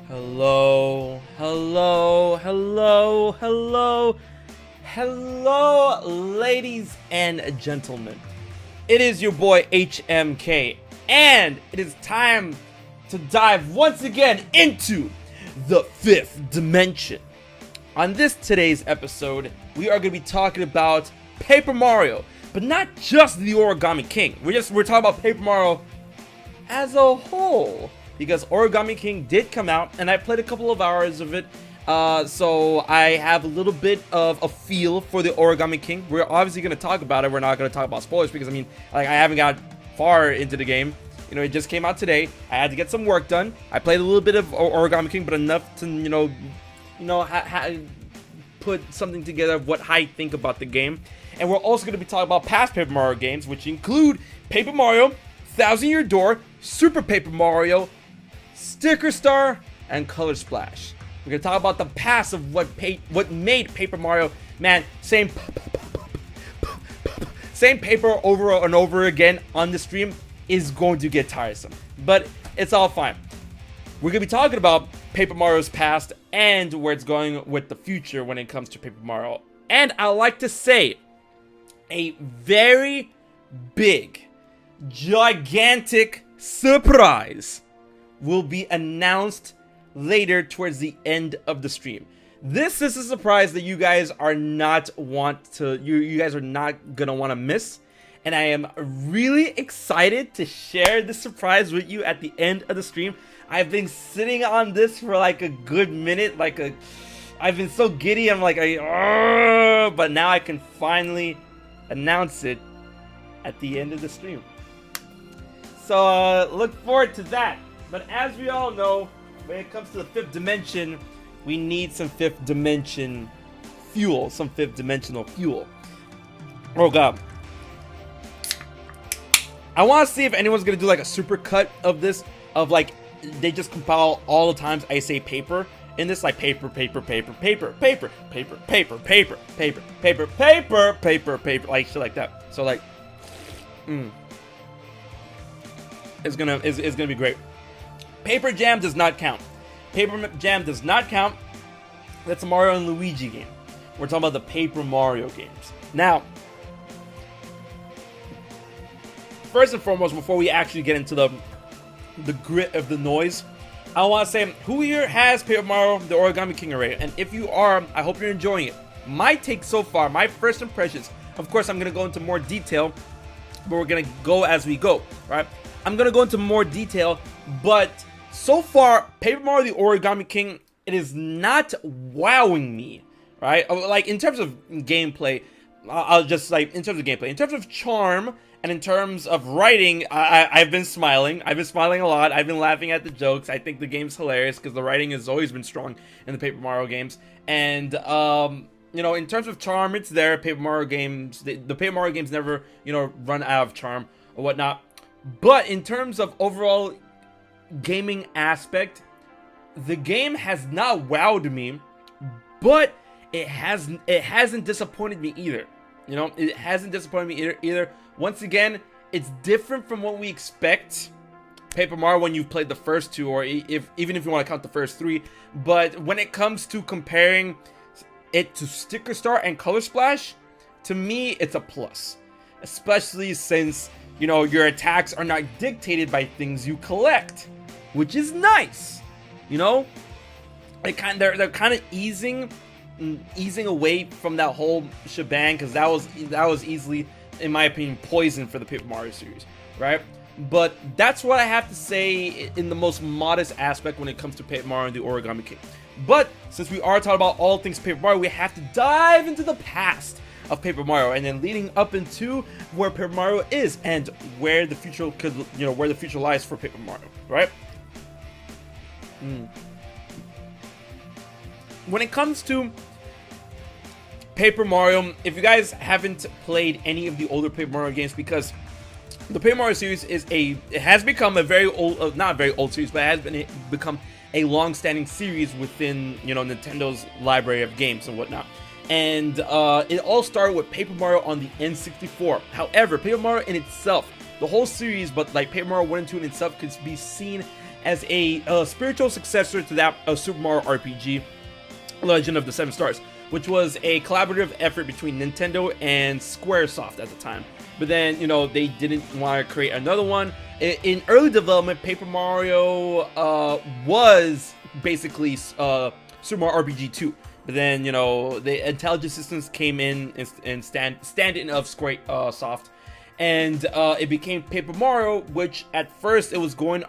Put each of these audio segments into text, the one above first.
Hello, hello, hello, hello, hello, ladies and gentlemen. It is your boy HMK, and it is time to dive once again into the fifth dimension. On today's episode, we are going to be talking about Paper Mario, but not just the Origami King. We're talking about Paper Mario as a whole. Because Origami King did come out, and I played a couple of hours of it, so I have a little bit of a feel for the Origami King. We're obviously going to talk about it. We're not going to talk about spoilers because, I haven't got far into the game. You know, it just came out today. I had to get some work done. I played a little bit of Origami King, but enough to, put something together of what I think about the game. And we're also going to be talking about past Paper Mario games, which include Paper Mario, Thousand Year Door, Super Paper Mario, Sticker Star, and Color Splash. We're gonna talk about the past of what made Paper Mario. Man, same paper over and over again on the stream is going to get tiresome, but it's all fine. We're gonna be talking about Paper Mario's past and where it's going with the future when it comes to Paper Mario. And I like to say, a very big, gigantic surprise will be announced later towards the end of the stream. This is a surprise that you guys are not you guys are not gonna want to miss, and I am really excited to share this surprise with you at the end of the stream. I've been sitting on this for like a good minute, I've been so giddy. I'm like, but now I can finally announce it at the end of the stream. So look forward to that. But as we all know, when it comes to the fifth dimension, we need some fifth dimension fuel, some fifth dimensional fuel. Oh god. I want to see if anyone's going to do like a super cut of this, of like, they just compile all the times I say paper in this, like paper, paper, paper, paper, paper, paper, paper, paper, paper, paper, paper, paper, paper, like shit like that. So like, it's gonna be great. Paper Jam does not count. Paper Jam does not count. That's a Mario and Luigi game. We're talking about the Paper Mario games. Now, first and foremost, before we actually get into the grit of the noise, I want to say, who here has Paper Mario, the Origami King already? And if you are, I hope you're enjoying it. My take so far, my first impressions, of course I'm going to go into more detail, but we're going to go as we go, right? I'm going to go into more detail, but so far, Paper Mario the Origami King, it is not wowing me, right? Like, in terms of gameplay, I'll just, like, in terms of gameplay. In terms of charm, and in terms of writing, I've been smiling. I've been smiling a lot. I've been laughing at the jokes. I think the game's hilarious, because the writing has always been strong in the Paper Mario games. And, in terms of charm, it's there. Paper Mario games, the Paper Mario games never, run out of charm or whatnot. But in terms of overall gaming aspect, the game has not wowed me, but it hasn't disappointed me either. It hasn't disappointed me either. Once again, it's different from what we expect Paper Mario when you've played the first two, or even if you want to count the first three. But when it comes to comparing it to Sticker Star and Color Splash, to me it's a plus, especially since your attacks are not dictated by things you collect, which is nice. They're kind of easing away from that whole shebang, because that was easily, in my opinion, poison for the Paper Mario series, right? But that's what I have to say in the most modest aspect when it comes to Paper Mario and the Origami King. But since we are talking about all things Paper Mario, we have to dive into the past of Paper Mario, and then leading up into where Paper Mario is and where the future could, where the future lies for Paper Mario, right? When it comes to Paper Mario, if you guys haven't played any of the older Paper Mario games, because the Paper Mario series it has become a very old, not a very old series, but it has become a long-standing series within, Nintendo's library of games and whatnot. And it all started with Paper Mario on the N64. However, Paper Mario in itself the whole series, but like Paper Mario 1 and 2 in itself could be seen as a spiritual successor to that of Super Mario RPG, Legend of the Seven Stars, which was a collaborative effort between Nintendo and Squaresoft at the time. But then, you know, they didn't want to create another one. In early development, Paper Mario was basically Super Mario RPG 2. But then, you know, the Intelligent Systems came in and stand-in of Squaresoft. And it became Paper Mario, which at first it was going...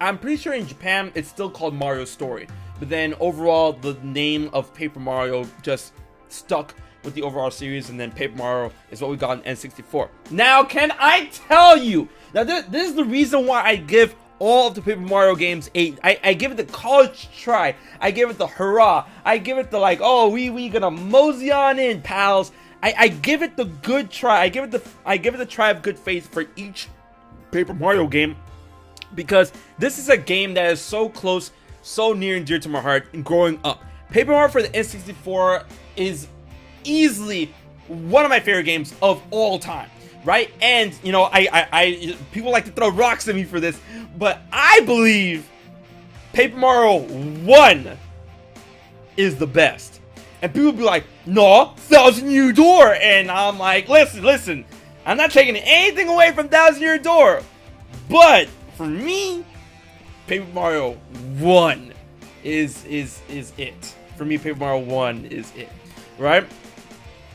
I'm pretty sure in Japan it's still called Mario Story. But then overall, the name of Paper Mario just stuck with the overall series, and then Paper Mario is what we got in N64. Now, can I tell you? Now, this is the reason why I give all of the Paper Mario games I give it the college try. I give it the hurrah. I give it the like, oh, we gonna mosey on in, pals. I give it the good try. I give it the try of good faith for each Paper Mario game, because this is a game that is so close, so near and dear to my heart growing up. Paper Mario for the N64 is easily one of my favorite games of all time, right? And you know, I people like to throw rocks at me for this, but I believe Paper Mario 1 is the best. And people be like, no, Thousand Year Door. And I'm like, listen, I'm not taking anything away from Thousand Year Door, but for me, Paper Mario 1 is it. For me, Paper Mario 1 is it, right?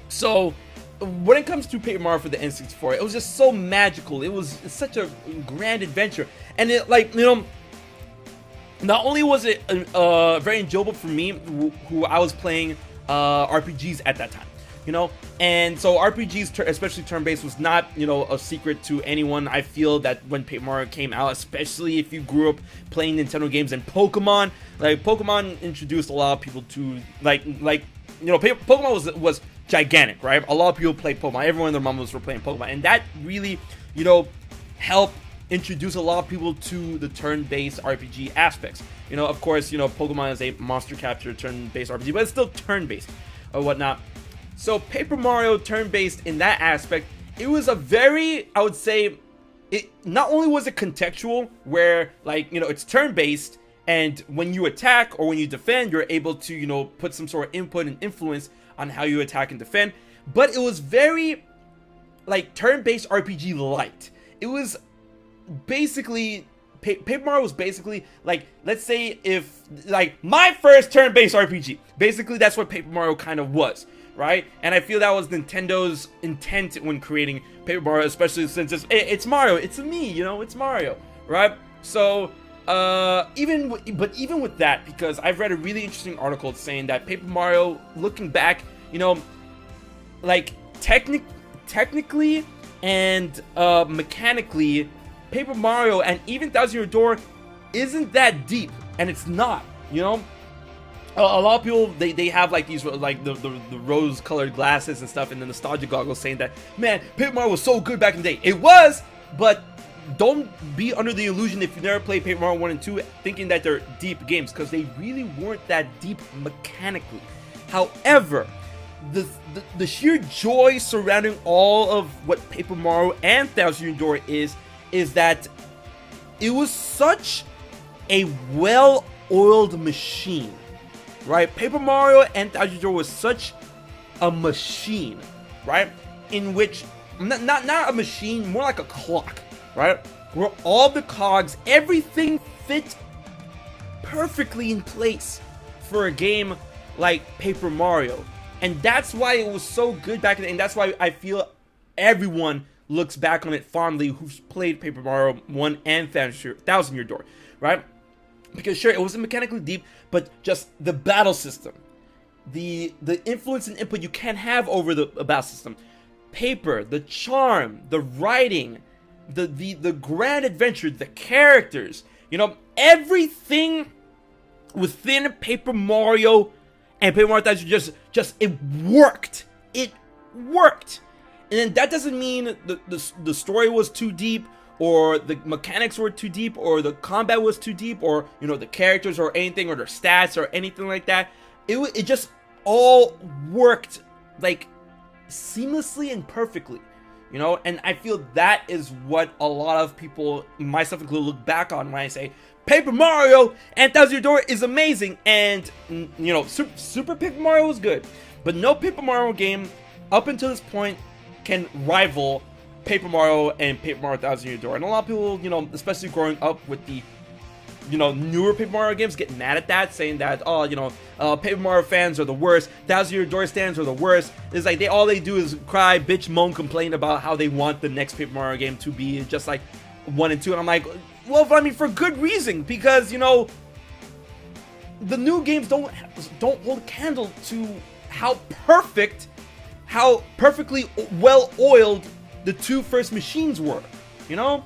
So, when it comes to Paper Mario for the N64, it was just so magical. It was such a grand adventure. And it, like, you know, not only was it very enjoyable for me, who I was playing RPGs at that time, you know, and so RPGs, especially turn-based, was not, you know, a secret to anyone. I feel that when Paper Mario came out, especially if you grew up playing Nintendo games and Pokemon, like Pokemon introduced a lot of people to like you know, Pokemon was gigantic, right? A lot of people played Pokemon. Everyone and their mamas were playing Pokemon, and that really, you know, helped introduce a lot of people to the turn-based RPG aspects. You know, of course, you know, Pokemon is a monster capture turn-based RPG, but it's still turn-based or whatnot. So Paper Mario turn-based in that aspect, it was a very, I would say, it not only was it contextual, where like, you know, it's turn-based, and when you attack or when you defend, you're able to, you know, put some sort of input and influence on how you attack and defend. But it was very like turn-based RPG light. It was basically Paper Mario was basically like, let's say if like my first turn-based RPG, basically that's what Paper Mario kind of was, right? And I feel that was Nintendo's intent when creating Paper Mario, especially since it's Mario, it's me, you know, it's Mario, right? So even with that, because I've read a really interesting article saying that Paper Mario, looking back, you know, like technically and mechanically, Paper Mario and even Thousand Year Door isn't that deep, and it's not, you know. A lot of people, they have like these like the rose-colored glasses and stuff, and the nostalgia goggles, saying that, man, Paper Mario was so good back in the day. It was, but don't be under the illusion if you never played Paper Mario 1 and 2 thinking that they're deep games, because they really weren't that deep mechanically. However, the sheer joy surrounding all of what Paper Mario and Thousand Year Door is that it was such a well-oiled machine, right? Paper Mario and Thousand Year Door was such a machine, right? In which, not a machine, more like a clock, right? Where all the cogs, everything fit perfectly in place for a game like Paper Mario. And that's why it was so good back in the day, and that's why I feel everyone looks back on it fondly who's played Paper Mario 1 and Thousand Year Door, right? Because sure, it wasn't mechanically deep, but just the battle system, the influence and input you can have over the battle system, paper, the charm, the writing, the grand adventure, the characters, you know, everything within Paper Mario and Paper Mario Thousand Year just it worked. It worked. And then that doesn't mean the story was too deep, or the mechanics were too deep, or the combat was too deep, or, you know, the characters or anything, or their stats or anything like that. It just all worked like seamlessly and perfectly, you know? And I feel that is what a lot of people, myself included, look back on when I say Paper Mario and 1000 Year Door is amazing, and you know, Super Paper Mario was good, but no Paper Mario game up until this point can rival Paper Mario and Paper Mario 1000 Year Door. And a lot of people, you know, especially growing up with the, you know, newer Paper Mario games, get mad at that, saying that, oh, you know, Paper Mario fans are the worst, 1000 Year Door stands are the worst. It's like all they do is cry, bitch, moan, complain about how they want the next Paper Mario game to be just like 1 and 2. And I'm like, well, I mean, for good reason, because, you know, the new games don't hold a candle to how perfectly well oiled the 2 first machines were, you know?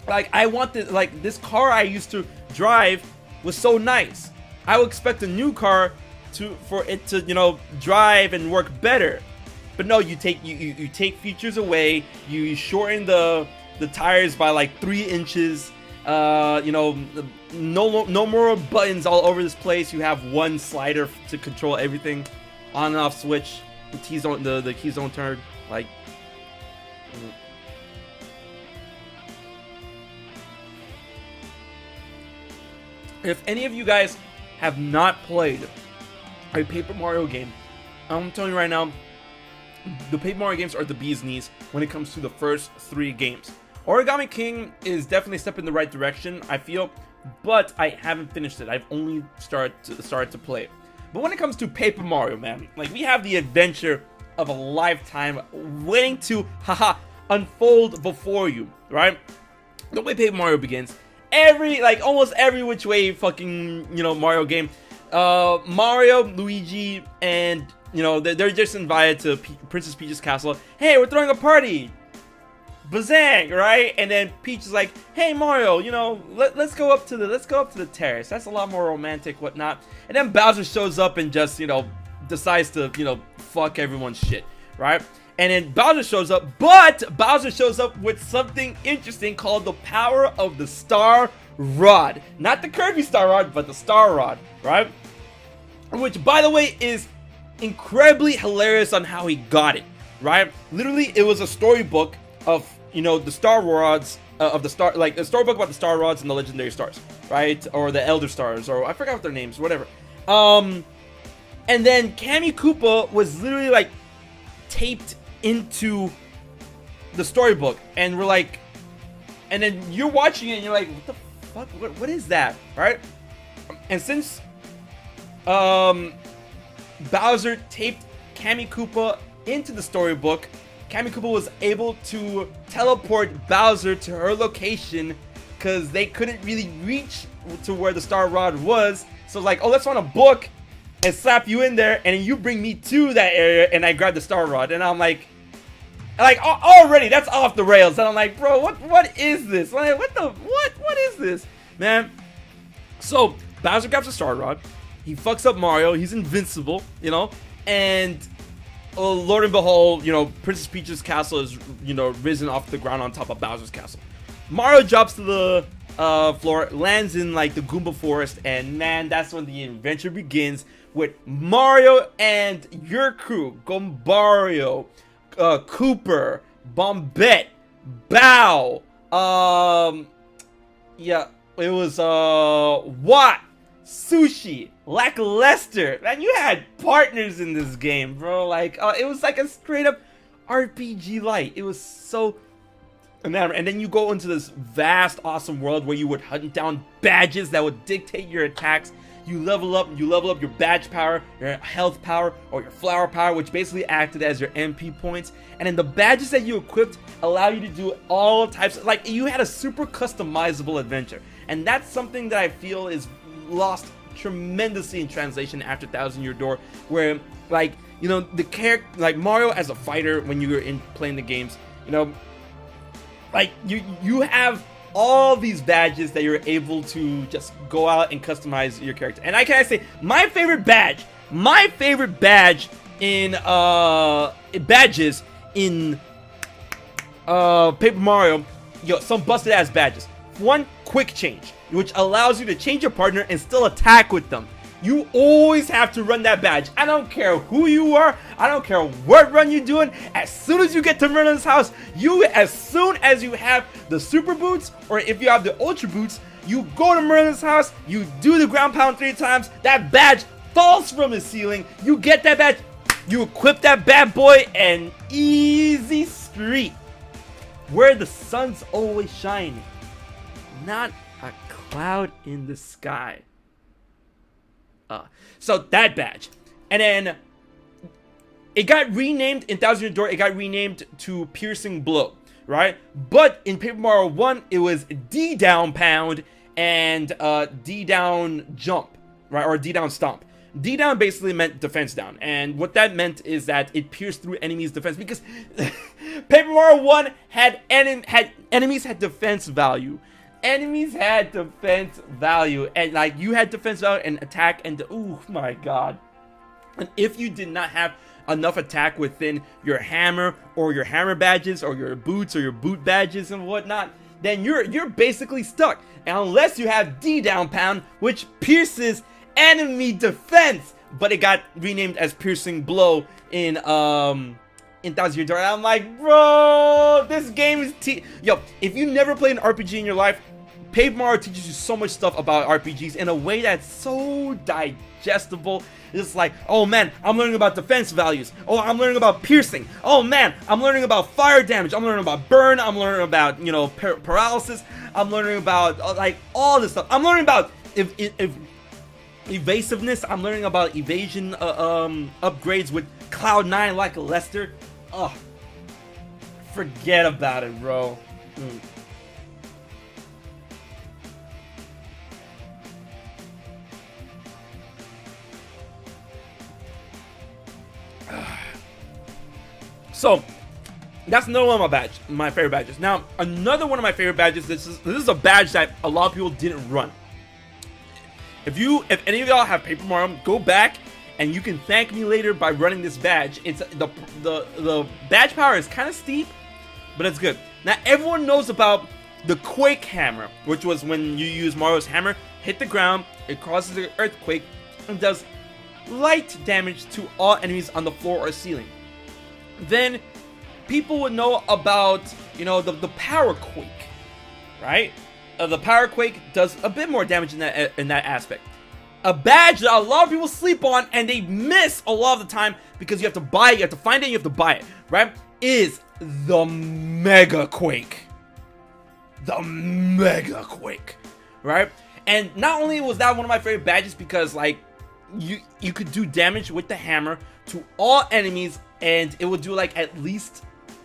Like, I want this, like, this car I used to drive was so nice. I would expect a new car for it to, you know, drive and work better. But no, you take features away, you shorten the tires by like 3 inches, you know, no more buttons all over this place. You have one slider to control everything, on and off switch. The keys don't turn, like. If any of you guys have not played a Paper Mario game, I'm telling you right now, the Paper Mario games are the bee's knees when it comes to the first 3 games. Origami King is definitely a step in the right direction, I feel, but I haven't finished it. I've only started to play it. But when it comes to Paper Mario, man, like, we have the adventure of a lifetime waiting to, unfold before you, right? The way Paper Mario begins, almost every which way fucking, you know, Mario game, Mario, Luigi, and, you know, they're just invited to Princess Peach's castle. Hey, we're throwing a party, bazang, right? And then Peach is like, hey Mario, you know, let's go up to the terrace. That's a lot more romantic, whatnot. And then Bowser shows up and just, you know, decides to, you know, fuck everyone's shit, right? And then Bowser shows up, but Bowser shows up with something interesting called the power of the Star Rod. Not the Kirby Star Rod, but the Star Rod, right? Which, by the way, is incredibly hilarious on how he got it, right? Literally, it was a storybook of, you know, the Star Rods, of the Star, like a storybook about the Star Rods and the Legendary Stars, right? Or the Elder Stars, or I forgot what their names, whatever. And then Kammy Koopa was literally like taped into the storybook, and we're like, and then you're watching it and you're like, what the fuck, what is that, right? And since Bowser taped Kammy Koopa into the storybook, Kammy Koopa was able to teleport Bowser to her location because they couldn't really reach to where the Star Rod was. So like, oh, let's run a book and slap you in there, and you bring me to that area, and I grab the Star Rod, and I'm like already that's off the rails. And I'm like, bro, what is this? Like, what is this, man? So Bowser grabs the Star Rod, he fucks up Mario, he's invincible, you know, and Lord and behold, you know, Princess Peach's castle is, you know, risen off the ground on top of Bowser's castle. Mario drops to the floor, lands in like the Goomba forest, and man, that's when the adventure begins with Mario and your crew, Gombario, Cooper, Bombette, Bow, yeah, it was Watt, Sushi, Lackluster. Man, you had partners in this game, bro. Like, it was like a straight up RPG light. It was so. And then you go into this vast, awesome world where you would hunt down badges that would dictate your attacks. You level up your badge power, your health power, or your flower power, which basically acted as your MP points. And then the badges that you equipped allow you to do all types of, like, you had a super customizable adventure. And that's something that I feel is lost tremendously in translation after 1000 Year Door, where, like, you know, the character, like Mario as a fighter when you were in playing the games, you know, like you have all these badges that you're able to just go out and customize your character. And I can say my favorite badge in badges in Paper Mario, some busted ass badges. One, quick change, which allows you to change your partner and still attack with them. You always have to run that badge. I don't care who you are. I don't care what run you're doing. As soon as you get to Merlin's house, as soon as you have the super boots, or if you have the ultra boots, you go to Merlin's house, you do the ground pound 3 times, that badge falls from the ceiling, you get that badge, you equip that bad boy, and easy street. Where the sun's always shining. Not a cloud in the sky. So that badge. And then it got renamed in Thousand Year Door. It got renamed to Piercing Blow, right? But in Paper Mario 1, it was D down pound and D down jump, right? Or D down stomp. D down basically meant defense down. And what that meant is that it pierced through enemies' defense, because Paper Mario 1 enemies had defense value. Enemies had defense value, and like you had defense value and attack, and oh my god. And if you did not have enough attack within your hammer or your hammer badges or your boots or your boot badges and whatnot, then you're basically stuck. And unless you have D down pound, which pierces enemy defense, but it got renamed as Piercing Blow in Thousand Year Door. And I'm like, bro, this game is yo. If you never played an RPG in your life, Paper Mario teaches you so much stuff about RPGs in a way that's so digestible. It's like, oh man, I'm learning about defense values. Oh, I'm learning about piercing. Oh man, I'm learning about fire damage. I'm learning about burn. I'm learning about, you know, paralysis. I'm learning about like all this stuff. I'm learning about if evasiveness. I'm learning about evasion upgrades with Cloud 9 like a Lester. Oh, forget about it, bro. So that's another one of my favorite badges. Now, another one of my favorite badges. This is a badge that a lot of people didn't run. If any of y'all have Paper Mario, go back and you can thank me later by running this badge. It's the badge power is kind of steep, but it's good. Now everyone knows about the Quake Hammer, which was when you use Mario's hammer, hit the ground, it causes an earthquake, and does light damage to all enemies on the floor or ceiling. Then people would know about, you know, the Power Quake, right? The Power Quake does a bit more damage in that aspect. A badge that a lot of people sleep on and they miss a lot of the time because you have to buy it, you have to find it, you have to buy it, right? Is the Mega Quake. The Mega Quake, right? And not only was that one of my favorite badges because like you could do damage with the hammer to all enemies, and it would do like at least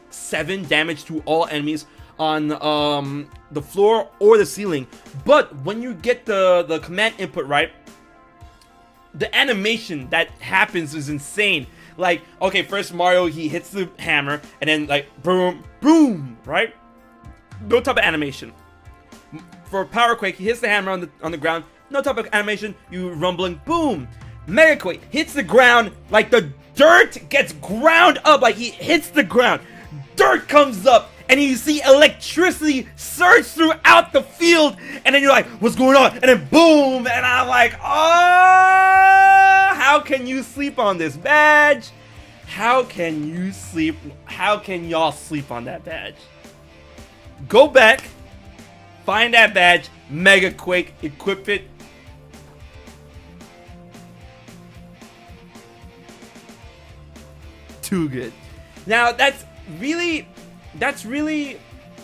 7 damage to all enemies on the floor or the ceiling. But when you get the command input right, the animation that happens is insane. Like, okay, first Mario, he hits the hammer, and then like boom, boom, right? No type of animation. For Power Quake, he hits the hammer on the ground. No type of animation. You rumbling, boom. Mega Quake hits the ground, like the dirt gets ground up, like he hits the ground. Dirt comes up, and you see electricity surge throughout the field, and then you're like, what's going on? And then boom, and I'm like, oh, how can you sleep on this badge? How can you sleep? How can y'all sleep on that badge? Go back, find that badge, Mega Quake, equip it. Too good. Now that's really,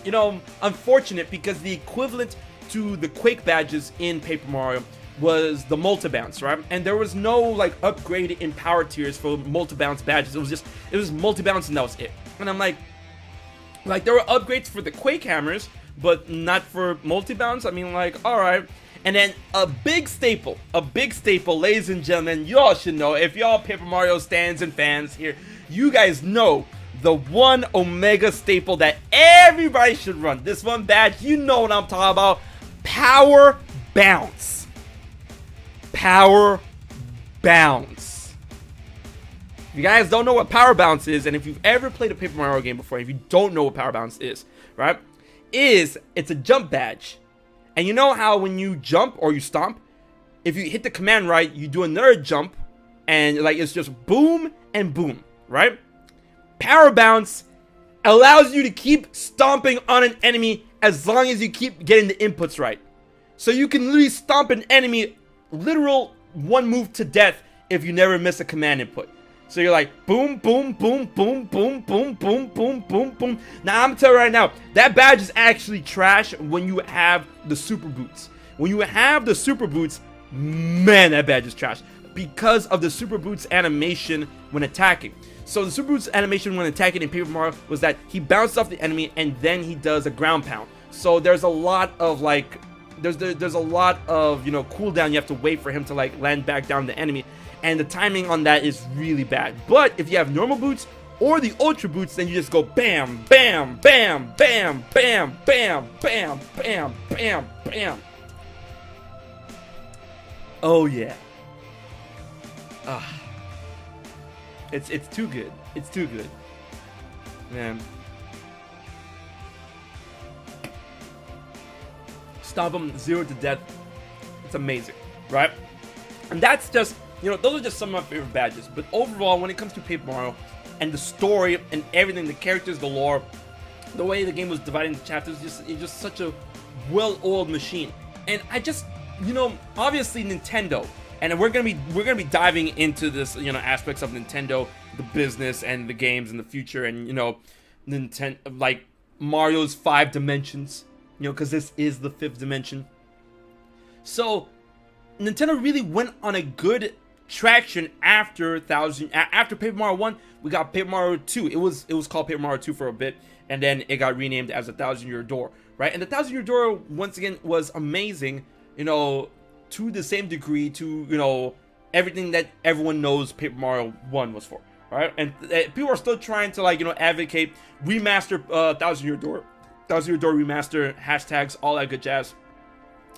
you know, unfortunate because the equivalent to the Quake badges in Paper Mario was the multi-bounce, right? And there was no like upgrade in power tiers for multi-bounce badges. It was multi-bounce and that was it. And I'm like there were upgrades for the Quake hammers, but not for multi-bounce. I mean, like, all right. And then a big staple, ladies and gentlemen, y'all should know, if y'all Paper Mario stands and fans here, you guys know the one Omega staple that everybody should run. This one badge, you know what I'm talking about. Power Bounce. Power Bounce. If you guys don't know what Power Bounce is, and if you've ever played a Paper Mario game before, if you don't know what Power Bounce is, right? It's a jump badge. And you know how when you jump or you stomp, if you hit the command right, you do another jump, and like it's just boom and boom, right? Power bounce allows you to keep stomping on an enemy as long as you keep getting the inputs right. So you can literally stomp an enemy literal one move to death if you never miss a command input. So you're like boom, boom, boom, boom, boom, boom, boom, boom, boom, boom. Now I'm telling you right now, that badge is actually trash when you have the super boots. When you have the super boots, man, that badge is trash because of the super boots animation when attacking. So the super boots animation when attacking in Paper Mario was that he bounced off the enemy and then he does a ground pound. So there's a lot of like, there's a lot of, you know, cooldown. You have to wait for him to like land back down the enemy, and the timing on that is really bad. But if you have normal boots or the ultra boots, then you just go bam, bam, bam, bam, bam, bam, bam, bam, bam, bam. Oh yeah. It's too good. It's too good, man. Stomp him 0 to death. It's amazing, right? And that's just, you know, those are just some of my favorite badges. But overall, when it comes to Paper Mario and the story and everything, the characters, the lore, the way the game was divided into chapters, it's just such a well-oiled machine. And I just, you know, obviously Nintendo, and we're gonna be diving into this, you know, aspects of Nintendo, the business and the games in the future, and you know, Nintendo, like Mario's 5 dimensions, you know, because this is the 5th dimension. So Nintendo really went on a good traction after Paper Mario 1. We got Paper Mario 2. It was called Paper Mario 2 for a bit, and then it got renamed as the 1,000-Year Door, right? And the 1,000-Year Door once again was amazing, you know, to the same degree to, you know, everything that everyone knows Paper Mario 1 was for, right? And people are still trying to, like, you know, advocate remaster 1,000-Year Door, 1,000-Year Door remaster, hashtags, all that good jazz.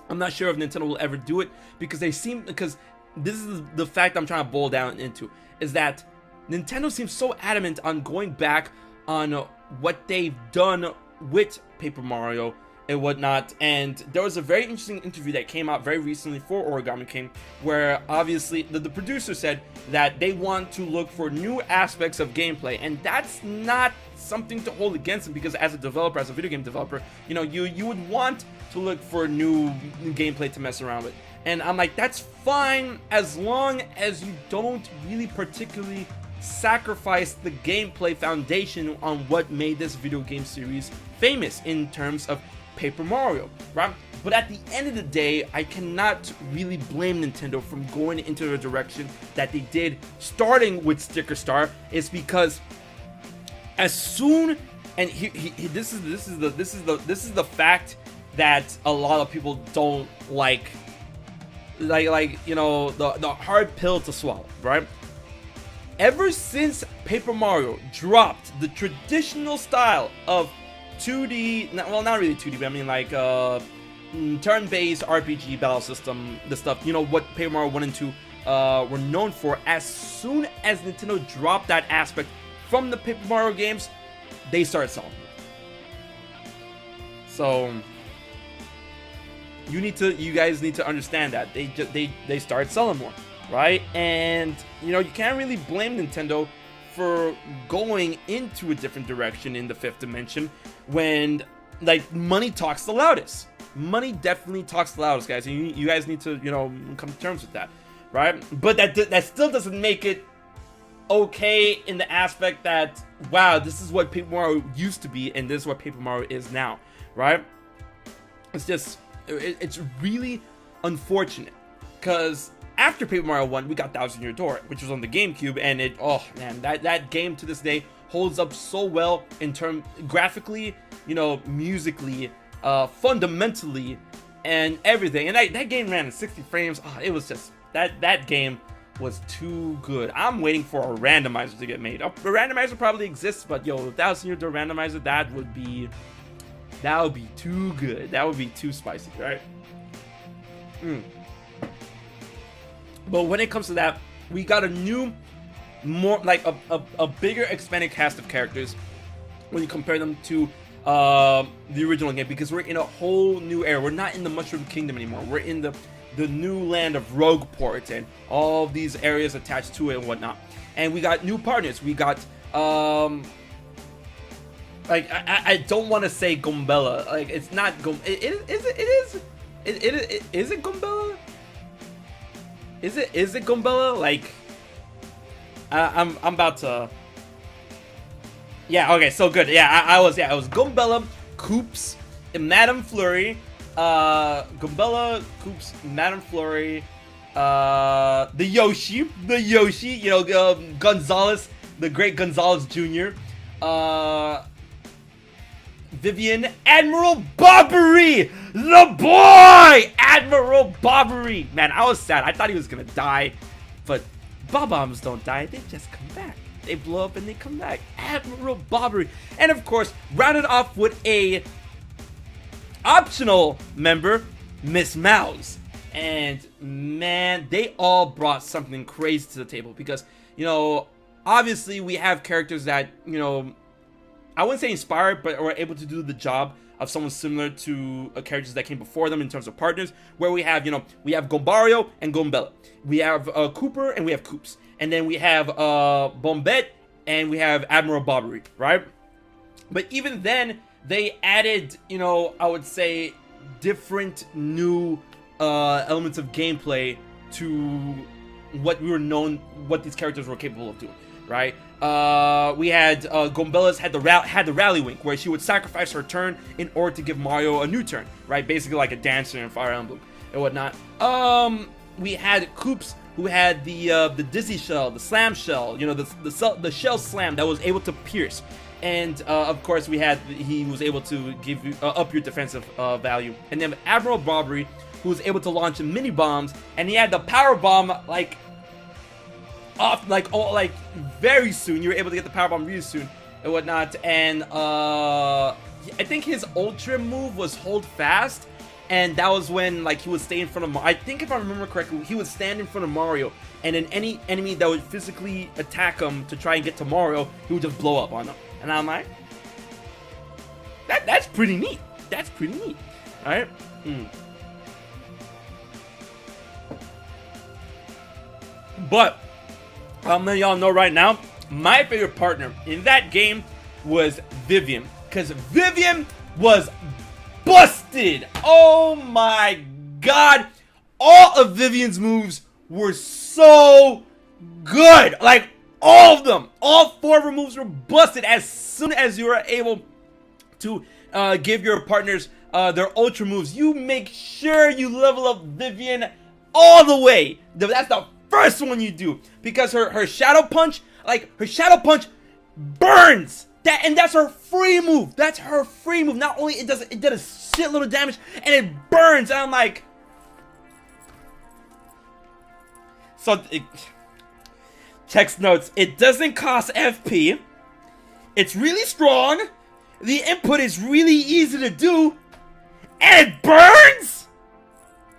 I'm not sure if Nintendo will ever do it because because this is the fact I'm trying to boil down into, is that Nintendo seems so adamant on going back on what they've done with Paper Mario and whatnot. And there was a very interesting interview that came out very recently for Origami King, where obviously the producer said that they want to look for new aspects of gameplay, and that's not something to hold against them, because as a developer, as a video game developer, you know, you would want to look for new gameplay to mess around with. And I'm like, that's fine as long as you don't really particularly sacrifice the gameplay foundation on what made this video game series famous in terms of Paper Mario, right? But at the end of the day, I cannot really blame Nintendo from going into the direction that they did, starting with Sticker Star. It's because as soon, and this is the fact that a lot of people don't like you know, the hard pill to swallow, right? Ever since Paper Mario dropped the traditional style of 2D, well, not really 2D, but I mean like turn-based RPG battle system, the stuff, you know, what Paper Mario 1 and 2 were known for, as soon as Nintendo dropped that aspect from the Paper Mario games, they started selling more. So you guys need to understand that they started selling more, right? And you know, you can't really blame Nintendo for going into a different direction in the 5th dimension when, like, money talks the loudest. Money definitely talks the loudest, guys, and you guys need to, you know, come to terms with that, right? But that still doesn't make it okay in the aspect that, wow, this is what Paper Mario used to be and this is what Paper Mario is now, right? It's just, it's really unfortunate, because after Paper Mario 1, we got 1,000-Year Door, which was on the GameCube, and it, oh man, that game to this day holds up so well in terms graphically, you know, musically, fundamentally, and everything. And that game ran in 60 frames. Oh, it was just, that game was too good. I'm waiting for a randomizer to get made. A randomizer probably exists, but yo, 1,000-Year Door randomizer, that would be too good. That would be too spicy, right? But when it comes to that, we got a new, more like a bigger expanded cast of characters when you compare them to the original game, because we're in a whole new era. We're not in the Mushroom Kingdom anymore. We're in the the new land of Rogueport and all these areas attached to it and whatnot. And we got new partners. We got like I don't want to say Gombella. Like it's not Is it Gombella? Is it Gombella? Like I'm about to. Yeah. Okay. So good. Yeah. I was. Yeah. It was Gombella, Koops, and Madame Flurry. Gombella, Koops, Madame Flurry. The Yoshi. You know, Gonzalez, the great Gonzalez Jr. Vivian, Admiral Bobbery, the boy, Admiral Bobbery. Man, I was sad. I thought he was gonna die, but Bob-ombs don't die. They just come back. They blow up and they come back. Admiral Bobbery, and of course, rounded off with a optional member, Miss Mouse. And man, they all brought something crazy to the table because, you know, obviously we have characters that, you know, I wouldn't say inspired, but are able to do the job of someone similar to characters that came before them in terms of partners, where we have, you know, we have Gombario and Gombella. We have Cooper and we have Koops. And then we have Bombette and we have Admiral Bobbery, right? But even then, they added, you know, I would say different new elements of gameplay to what we were known, what these characters were capable of doing, right? We had Gombella's had the rally wink, where she would sacrifice her turn in order to give Mario a new turn, right? Basically like a dancer in Fire Emblem and whatnot. We had Koops, who had the Dizzy Shell, the Slam Shell, you know, the Shell Slam that was able to pierce. And of course, he was able to give you up your defensive value. And then Admiral Bobbery, who was able to launch mini bombs, and he had the power bomb like very soon. You were able to get the power bomb really soon and whatnot. And I think his ultra move was hold fast, and that was when like he would stay in front of Mario. I think if I remember correctly, he would stand in front of Mario, and then any enemy that would physically attack him to try and get to Mario, he would just blow up on them. And I'm like, that's pretty neat. That's pretty neat. All right. But I'm letting y'all know right now, my favorite partner in that game was Vivian, because Vivian was busted. Oh my god, all of Vivian's moves were so good. Like all of them, all 4 of her moves were busted as soon as you were able to give your partners their ultra moves. You make sure you level up Vivian all the way. That's the first one you do, because her shadow punch, like her shadow punch burns. And that's her free move. That's her free move. Not only it did a shitload of damage, and it burns. And I'm like, text notes. It doesn't cost FP. It's really strong. The input is really easy to do, and it burns.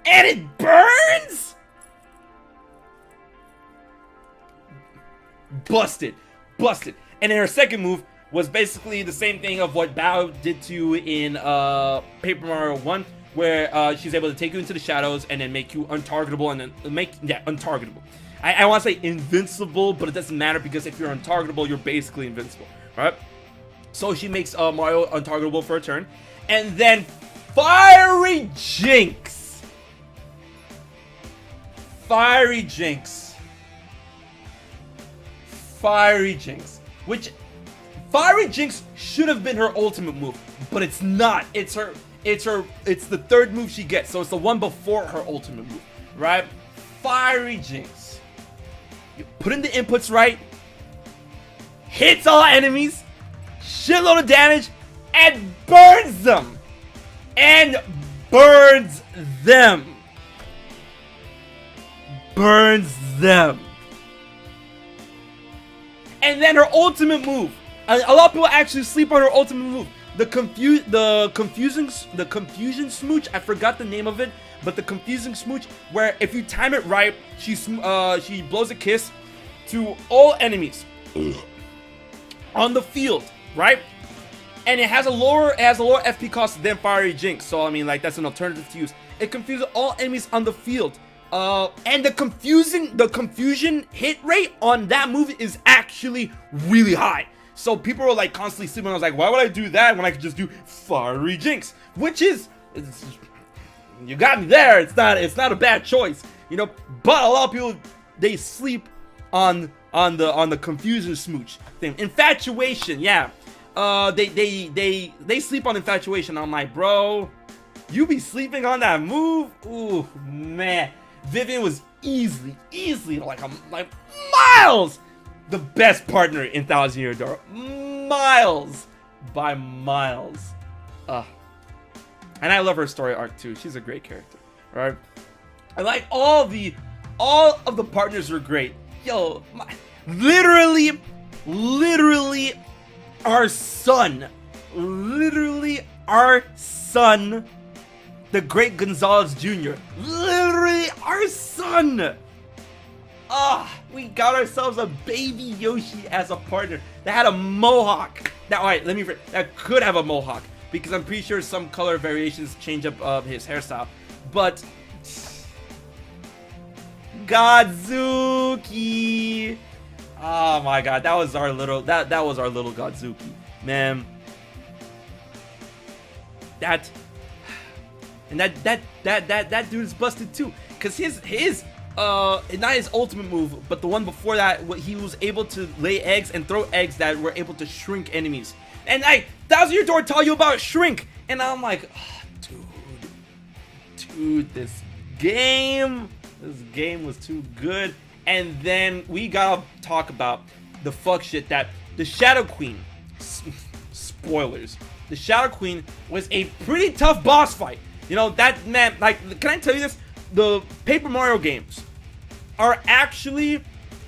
And it burns. Busted. And then her second move was basically the same thing of what Bao did to you in Paper Mario 1, where she's able to take you into the shadows and then make you untargetable, and then untargetable. I want to say invincible, but it doesn't matter, because if you're untargetable, you're basically invincible, right? So she makes Mario untargetable for a turn, and then Fiery Jinx. Fiery Jinx, which Fiery Jinx should have been her ultimate move, but it's not. It's the third move she gets, so it's the one before her ultimate move, right? Fiery Jinx. You put in the inputs right, hits all enemies, shitload of damage, and burns them. And then her ultimate move. A lot of people actually sleep on her ultimate move. The confusing smooch. I forgot the name of it, but the confusing smooch, where if you time it right, she blows a kiss to all enemies on the field, right? And it has a lower FP cost than Fiery Jinx. So I mean, like, that's an alternative to use. It confuses all enemies on the field. And the confusion hit rate on that move is actually really high. So people were like constantly sleeping. I was like, why would I do that when I could just do Fiery Jinx? Which is, you got me there. It's not a bad choice, you know. But a lot of people, they sleep on the confusion smooch thing. Infatuation, yeah. They sleep on infatuation. I'm like, bro, you be sleeping on that move? Ooh, man. Vivian was easily like miles the best partner in Thousand Year Door. Miles by miles. And I love her story arc too. She's a great character. Right? I like all of the partners are great. Yo, literally our son. Literally our son. The great Gonzalez Jr. Literally our son. We got ourselves a baby Yoshi as a partner that had a mohawk. Now, alright, that could have a mohawk because I'm pretty sure some color variations change up his hairstyle. But Godzuki. Oh my god, that was our little Godzuki, man. That dude is busted too, cause his not his ultimate move, but the one before that, he was able to lay eggs and throw eggs that were able to shrink enemies. And Thousand Year Door tell you about shrink, and I'm like, oh, dude, this game was too good. And then we gotta talk about the fuck shit that the Shadow Queen. Spoilers. The Shadow Queen was a pretty tough boss fight. You know, that, man, like, can I tell you this? The Paper Mario games are actually,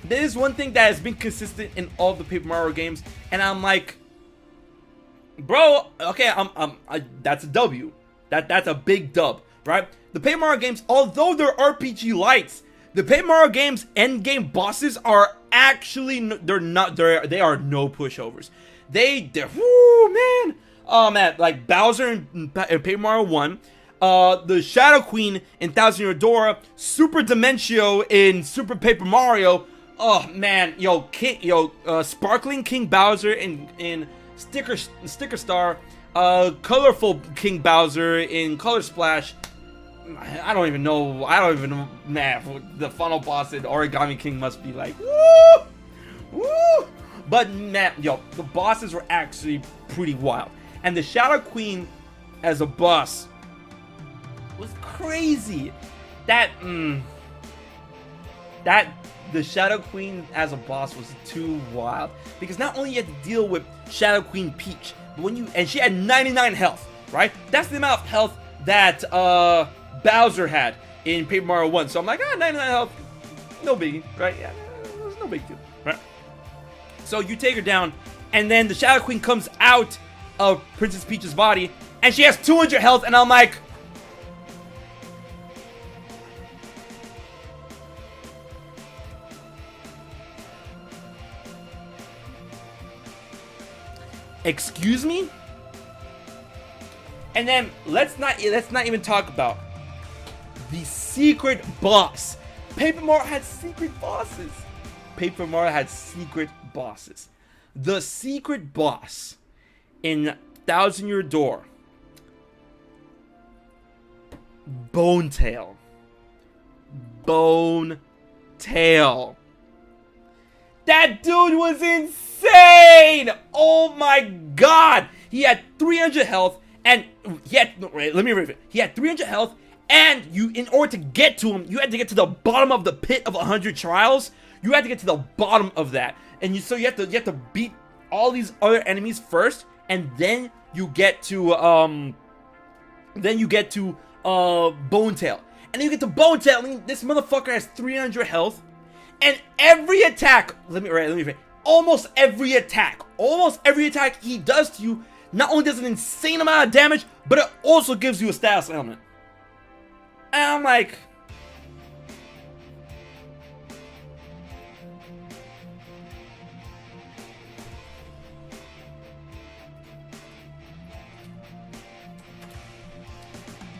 there is one thing that has been consistent in all the Paper Mario games, and I'm like, bro, okay, that's a W. That's a big dub, right? The Paper Mario games, although they're RPG lights, the Paper Mario games endgame bosses are actually, they are no pushovers. They're, whoo, man. Oh man, like Bowser in Paper Mario 1, the Shadow Queen in Thousand Year Door, Super Dimentio in Super Paper Mario. Oh man, Sparkling King Bowser in Sticker Star, Colorful King Bowser in Color Splash. I don't even know, man. The final boss in Origami King must be like, woo. But man, the bosses were actually pretty wild. And the Shadow Queen as a boss was crazy. The Shadow Queen as a boss was too wild, because not only you had to deal with Shadow Queen Peach, but and she had 99 health, right? That's the amount of health that Bowser had in Paper Mario 1. So I'm like, 99 health, no biggie, right? Yeah, it's no big deal, right? So you take her down, and then the Shadow Queen comes out of Princess Peach's body, and she has 200 health, and I'm like, excuse me? And then let's not even talk about the secret boss. Paper Mario had secret bosses. The secret boss in Thousand Year Door, Bonetail. That dude was insane! Oh my god! He had 300 health, and he had 300 health, and in order to get to him, you had to get to the bottom of the pit of 100 trials. You had to get to the bottom of that, and so you have to beat all these other enemies first, and then you get to Bonetail. And then you get to Bonetail, and this motherfucker has 300 health, and every attack, almost every attack he does to you not only does an insane amount of damage, but it also gives you a status element. And I'm like,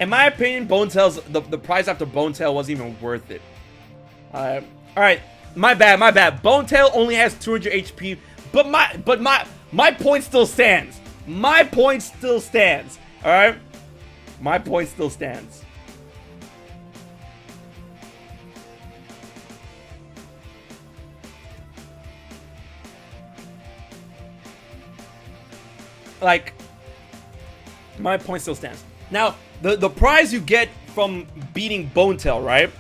In my opinion, Bonetail's the prize after Bonetail wasn't even worth it. All right, my bad. Bonetail only has 200 HP, but my point still stands. My point still stands. All right, my point still stands. Like, my point still stands. Now, the prize you get from beating Bonetail, right?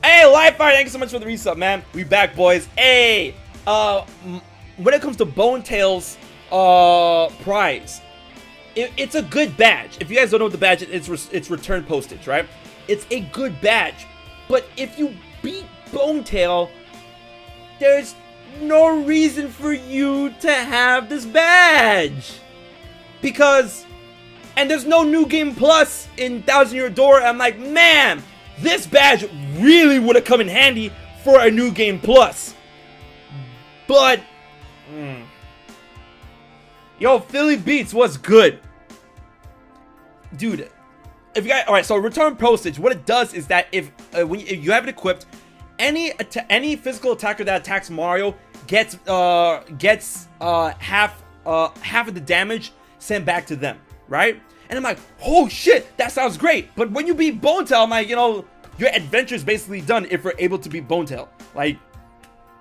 Hey, Livefire, thank you so much for the resub, man. We back, boys. Hey, when it comes to Bonetail's prize, it's a good badge. If you guys don't know what the badge is, it's return postage, right? It's a good badge. But if you beat Bonetail, there's no reason for you to have this badge. Because, and there's no New Game Plus in Thousand Year Door. I'm like, man, this badge really would have come in handy for a New Game Plus. But, yo, Philly Beats was good. Dude, if you guys, alright, so return postage, what it does is that if you have it equipped, any physical attacker that attacks Mario gets half of the damage sent back to them, right? And I'm like, oh shit, that sounds great. But when you beat Bonetail, I'm like, you know, your adventure's basically done if you're able to beat Bonetail. Like,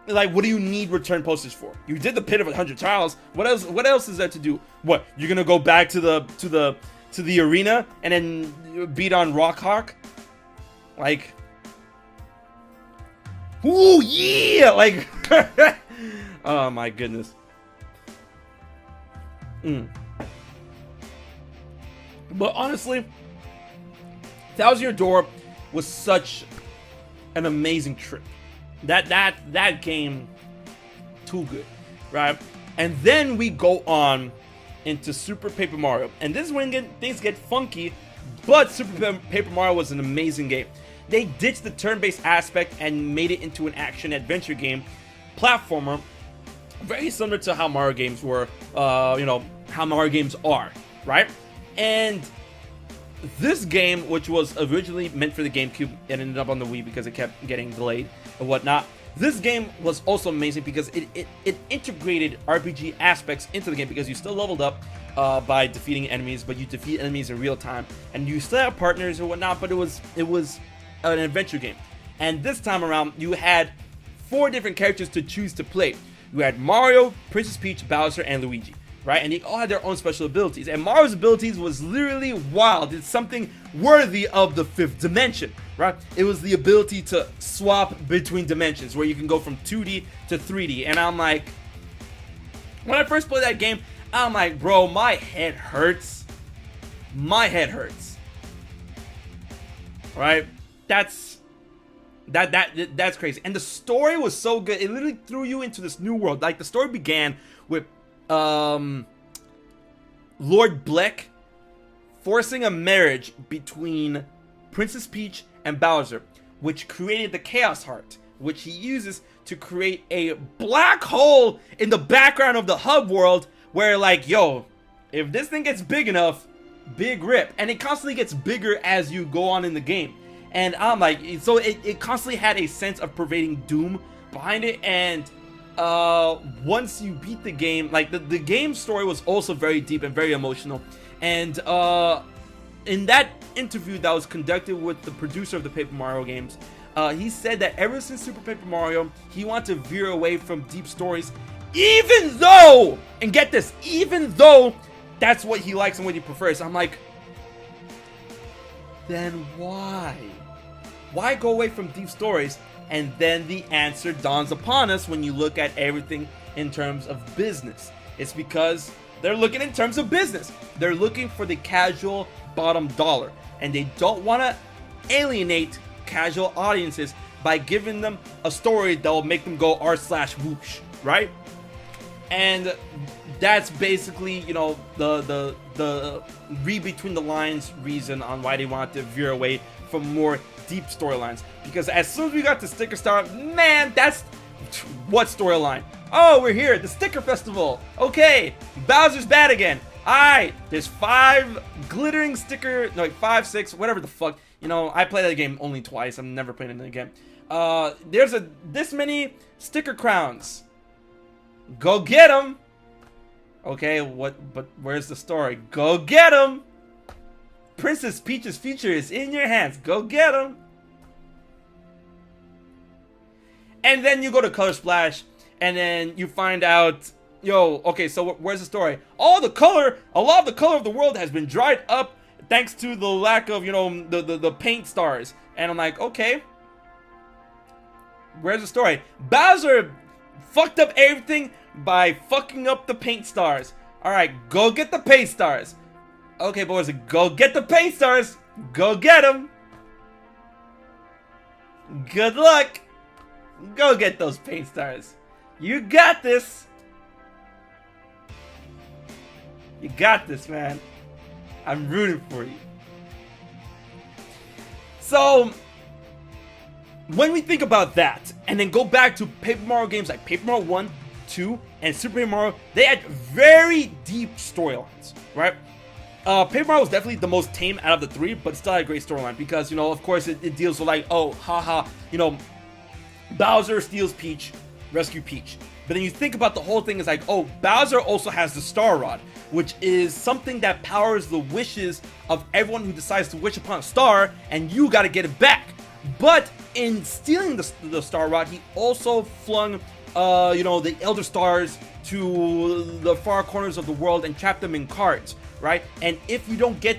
what do you need return postage for? You did the Pit of 100 Trials. What else is there to do? What, you're gonna go back to the arena and then beat on Rockhawk? Like, ooh yeah, like oh my goodness. But honestly, Thousand Year Door was such an amazing trip. That game, too good, right? And then we go on into Super Paper Mario, and this is when things get funky. But Super Paper Mario was an amazing game. They ditched the turn-based aspect and made it into an action-adventure game, platformer, very similar to how Mario games were, you know, how Mario games are, right? And this game, which was originally meant for the GameCube, it ended up on the Wii because it kept getting delayed and whatnot. This game was also amazing because it integrated RPG aspects into the game, because you still leveled up by defeating enemies, but you defeat enemies in real time, and you still have partners and whatnot. But it was an adventure game, and this time around you had 4 different characters to choose to play. You had Mario, Princess Peach, Bowser, and Luigi. Right? And they all had their own special abilities. And Mario's abilities was literally wild. It's something worthy of the 5th dimension, right? It was the ability to swap between dimensions, where you can go from 2D to 3D. And I'm like, when I first played that game, I'm like, bro, my head hurts. My head hurts. Right? That's crazy. And the story was so good. It literally threw you into this new world. Like, the story began with Lord Bleck forcing a marriage between Princess Peach and Bowser, which created the Chaos Heart, which he uses to create a black hole in the background of the hub world, where, like, yo, if this thing gets big enough, big rip. And it constantly gets bigger as you go on in the game. And I'm like, so it constantly had a sense of pervading doom behind it. And once you beat the game, like, the game story was also very deep and very emotional. And in that interview that was conducted with the producer of the Paper Mario games, he said that ever since Super Paper Mario, he wanted to veer away from deep stories, even though, and get this, even though that's what he likes and what he prefers. I'm like, then why? Why go away from deep stories? And then the answer dawns upon us when you look at everything in terms of business. It's because they're looking in terms of business. They're looking for the casual bottom dollar. And they don't want to alienate casual audiences by giving them a story that will make them go r/whoosh, right? And that's basically, you know, the read between the lines reason on why they want to veer away from more deep storylines. Because as soon as we got to Sticker Star, man, that's what storyline? Oh, we're here at the Sticker Festival. Okay, Bowser's bad again. Alright, there's 5 glittering sticker, no, like 5, 6, whatever the fuck. You know, I played that game only twice. I'm never playing it again. There's this many sticker crowns. Go get them. Okay, but where's the story? Go get them. Princess Peach's future is in your hands. Go get them. And then you go to Color Splash, and then you find out, yo, okay, so where's the story? A lot of the color of the world has been dried up thanks to the lack of, you know, the paint stars. And I'm like, okay, where's the story? Bowser fucked up everything by fucking up the paint stars. Alright, go get the paint stars. Okay, boys, go get the paint stars. Go get them. Good luck. Go get those paint stars. You got this. You got this, man. I'm rooting for you. So, when we think about that, and then go back to Paper Mario games like Paper Mario 1, 2, and Super Paper Mario, they had very deep storylines, right? Paper Mario was definitely the most tame out of the 3, but still had a great storyline because, you know, of course, it deals with like, oh, haha, you know, Bowser steals Peach, rescue Peach. But then you think about the whole thing is like, oh, Bowser also has the Star Rod, which is something that powers the wishes of everyone who decides to wish upon a star, and you gotta get it back. But in stealing the Star Rod, he also flung, you know, the Elder Stars to the far corners of the world and trapped them in cards, right? And if you don't get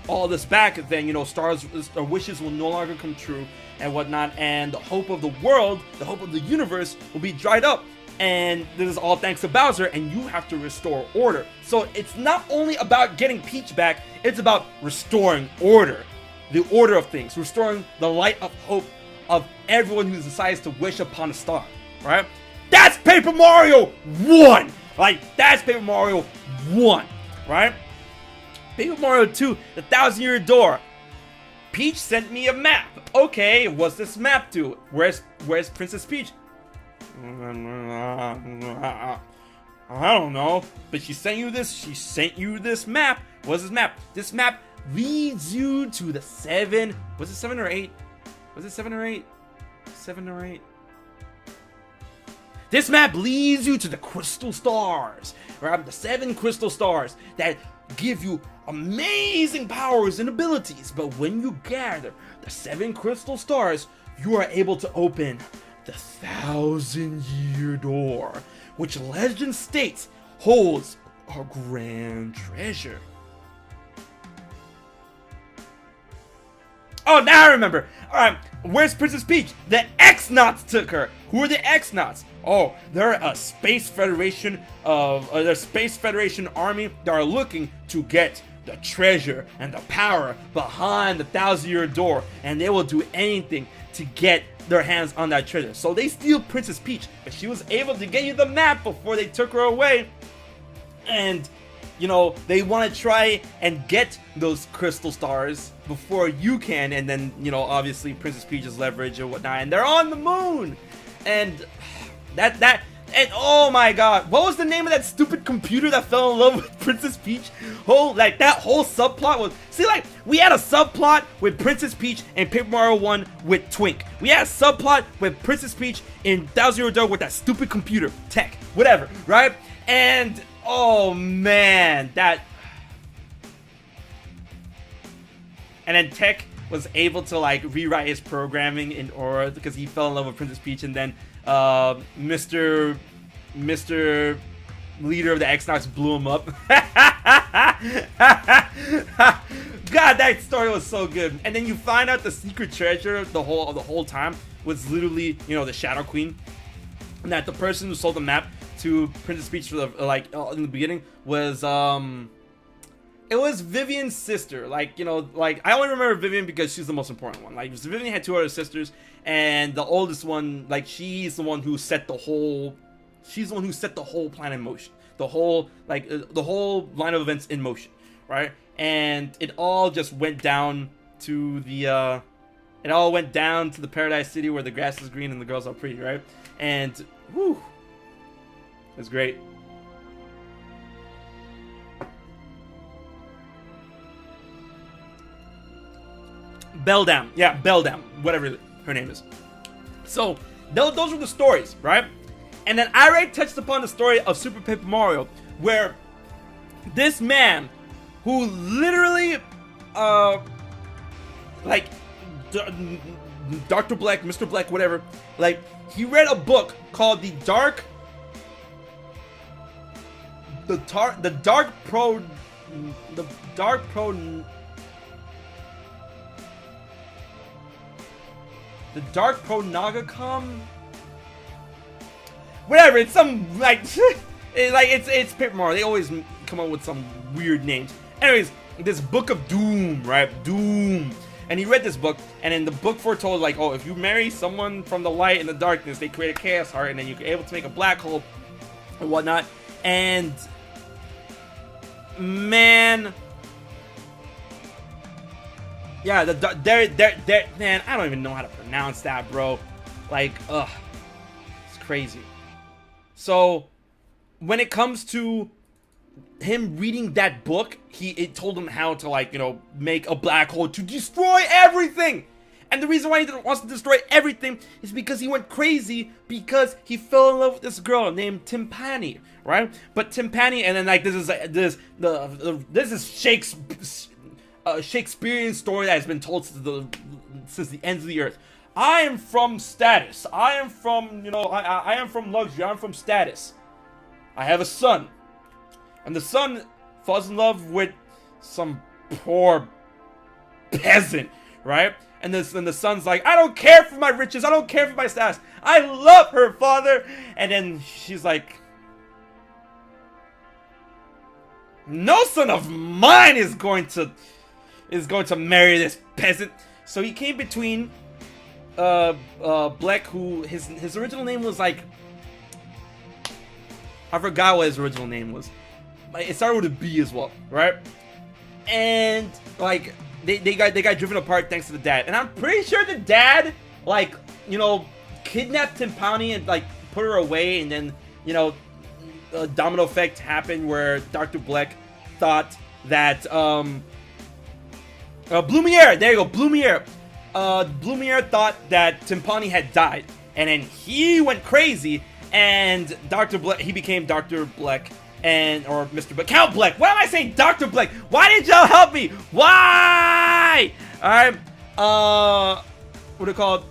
all this back, then, you know, stars or wishes will no longer come true and whatnot, and the hope of the world, the hope of the universe will be dried up. And this is all thanks to Bowser, and you have to restore order. So it's not only about getting Peach back, it's about restoring order. The order of things, restoring the light of hope of everyone who decides to wish upon a star, right? That's Paper Mario 1! Like, that's Paper Mario 1, right? Paper Mario 2, the 1,000-Year Door. Peach sent me a map. Okay, what's this map to? Where's Princess Peach? I don't know, but she sent you this map. What's this map? This map leads you to the 7, was it 7 or 8? Was it 7 or 8? 7 or 8? This map leads you to the Crystal Stars, right? The 7 Crystal Stars that give you amazing powers and abilities. But when you gather the 7 Crystal Stars, you are able to open the 1,000-Year Door, which legend states holds a grand treasure. Oh, now I remember. Alright, where's Princess Peach? The X-Nauts took her. Who are the X-Nauts? Oh, they're a Space Federation army that are looking to get the treasure and the power behind the 1,000-Year Door, and they will do anything to get their hands on that treasure. So they steal Princess Peach, but she was able to get you the map before they took her away. And, you know, they want to try and get those Crystal Stars before you can. And then, you know, obviously Princess Peach's leverage and whatnot. And they're on the moon. And and oh my god, what was the name of that stupid computer that fell in love with Princess Peach? That whole subplot was, see, like, we had a subplot with Princess Peach in Paper Mario 1 with Twink. We had a subplot with Princess Peach in 1,000-Year Door with that stupid computer, tech, whatever, right? And, oh man, and then Tech was able to, like, rewrite his programming in Aura because he fell in love with Princess Peach, and then Mr. Leader of the X-Nauts blew him up. God, that story was so good. And then you find out the secret treasure the whole time was literally, you know, the Shadow Queen. And that the person who sold the map to Princess Peach for the in the beginning was it was Vivian's sister. Like, you know, like, I only remember Vivian because she's the most important one. Like, Vivian had 2 other sisters, and the oldest one, like, she's the one who set the whole plan in motion. The whole line of events in motion, right? And it all just went down to the Paradise City where the grass is green and the girls are pretty, right? And whew, it was great. Beldam. Yeah, Beldam. Whatever her name is. So, those were the stories, right? And then I already touched upon the story of Super Paper Mario, where this man, who literally, like, Dr. Black, Mr. Black, whatever, like, he read a book called The Dark Nagacom? Whatever, it's some, like, it's Paper Mario. They always come up with some weird names. Anyways, this Book of Doom, right? Doom. And he read this book, and in the book foretold, like, oh, if you marry someone from the light and the darkness, they create a chaos heart, and then you're able to make a black hole and whatnot. And man, yeah, man, I don't even know how to pronounce that, bro. Like, ugh, it's crazy. So, when it comes to him reading that book, it told him how to, like, you know, make a black hole to destroy everything. And the reason why he wants to destroy everything is because he went crazy because he fell in love with this girl named Timpani, right? But Timpani, and then, like, this is Shakespearean story that has been told since the ends of the earth. I am from status. I am from, you know, I am from luxury. I'm from status. I have a son. And the son falls in love with some poor peasant, right? And the son's like, I don't care for my riches. I don't care for my status. I love her, father. And then she's like, no son of mine is going to marry this peasant. So he came between Black, who his original name was, like, I forgot what his original name was. It started with a B as well, right? And, like, they got driven apart thanks to the dad. And I'm pretty sure the dad, like, you know, kidnapped Timpani and, like, put her away. And then, you know, a domino effect happened where Dr. Black thought that Blumiere, there you go, Blumiere. Blumiere thought that Timpani had died, and then he went crazy, and Dr. Black, he became Dr. Black, or Mr. Black, Count Black. Why am I saying Dr. Black? Why did y'all help me? Why? Alright, what do you call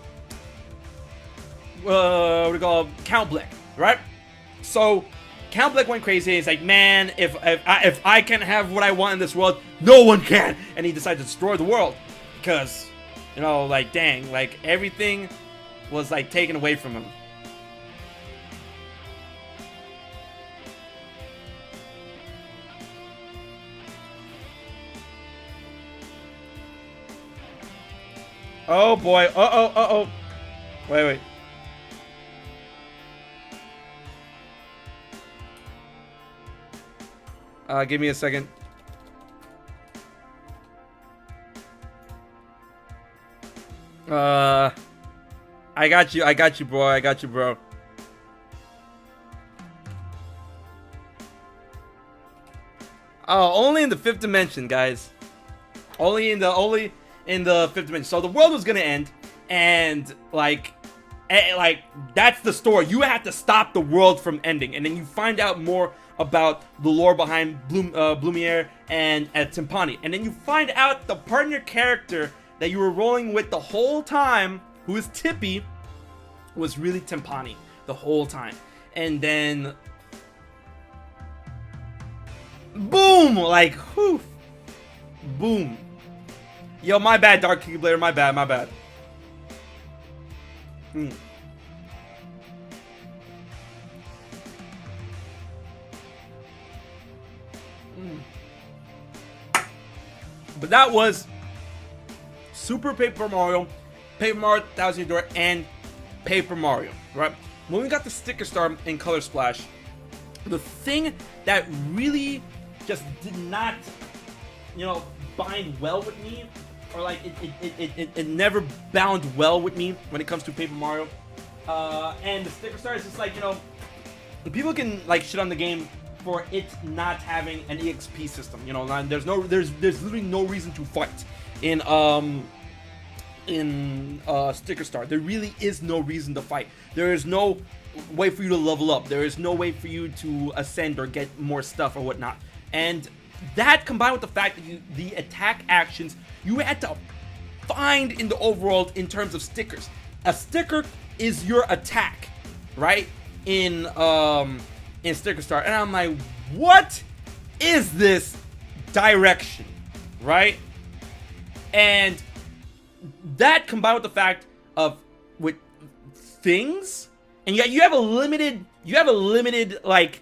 it? Count Black, right? So, Count Black went crazy. He's like, man, if I can have what I want in this world, no one can. And he decided to destroy the world because, you know, like, dang, like, everything was, like, taken away from him. Oh boy. Uh-oh. Wait. Give me a second. I got you, bro. Oh, only in the 5th dimension, guys. Only in the 5th dimension. So the world was gonna end, and like that's the story. You have to stop the world from ending, and then you find out more about the lore behind Blumiere and Timpani, and then you find out the partner character that you were rolling with the whole time, who is Tippy, was really Timpani the whole time. And then boom, like, whew, boom. Yo, my bad, Dark Keyblade, my bad. But that was Super Paper Mario, Paper Mario 1000 Year Door, and Paper Mario, right? When we got the Sticker Star in Color Splash, the thing that really just did not, you know, bind well with me, or like it never bound well with me when it comes to Paper Mario, and the Sticker Star is just like, you know, people can like shit on the game for it not having an EXP system, you know. There's literally no reason to fight in Sticker Star. There really is no reason to fight. There is no way for you to level up. There is no way for you to ascend or get more stuff or whatnot. And that combined with the fact that the attack actions you had to find in the overworld in terms of stickers. A sticker is your attack, right? In Sticker Star. And I'm like, what is this direction, right? And that combined with the fact of with things, and yet you have a limited like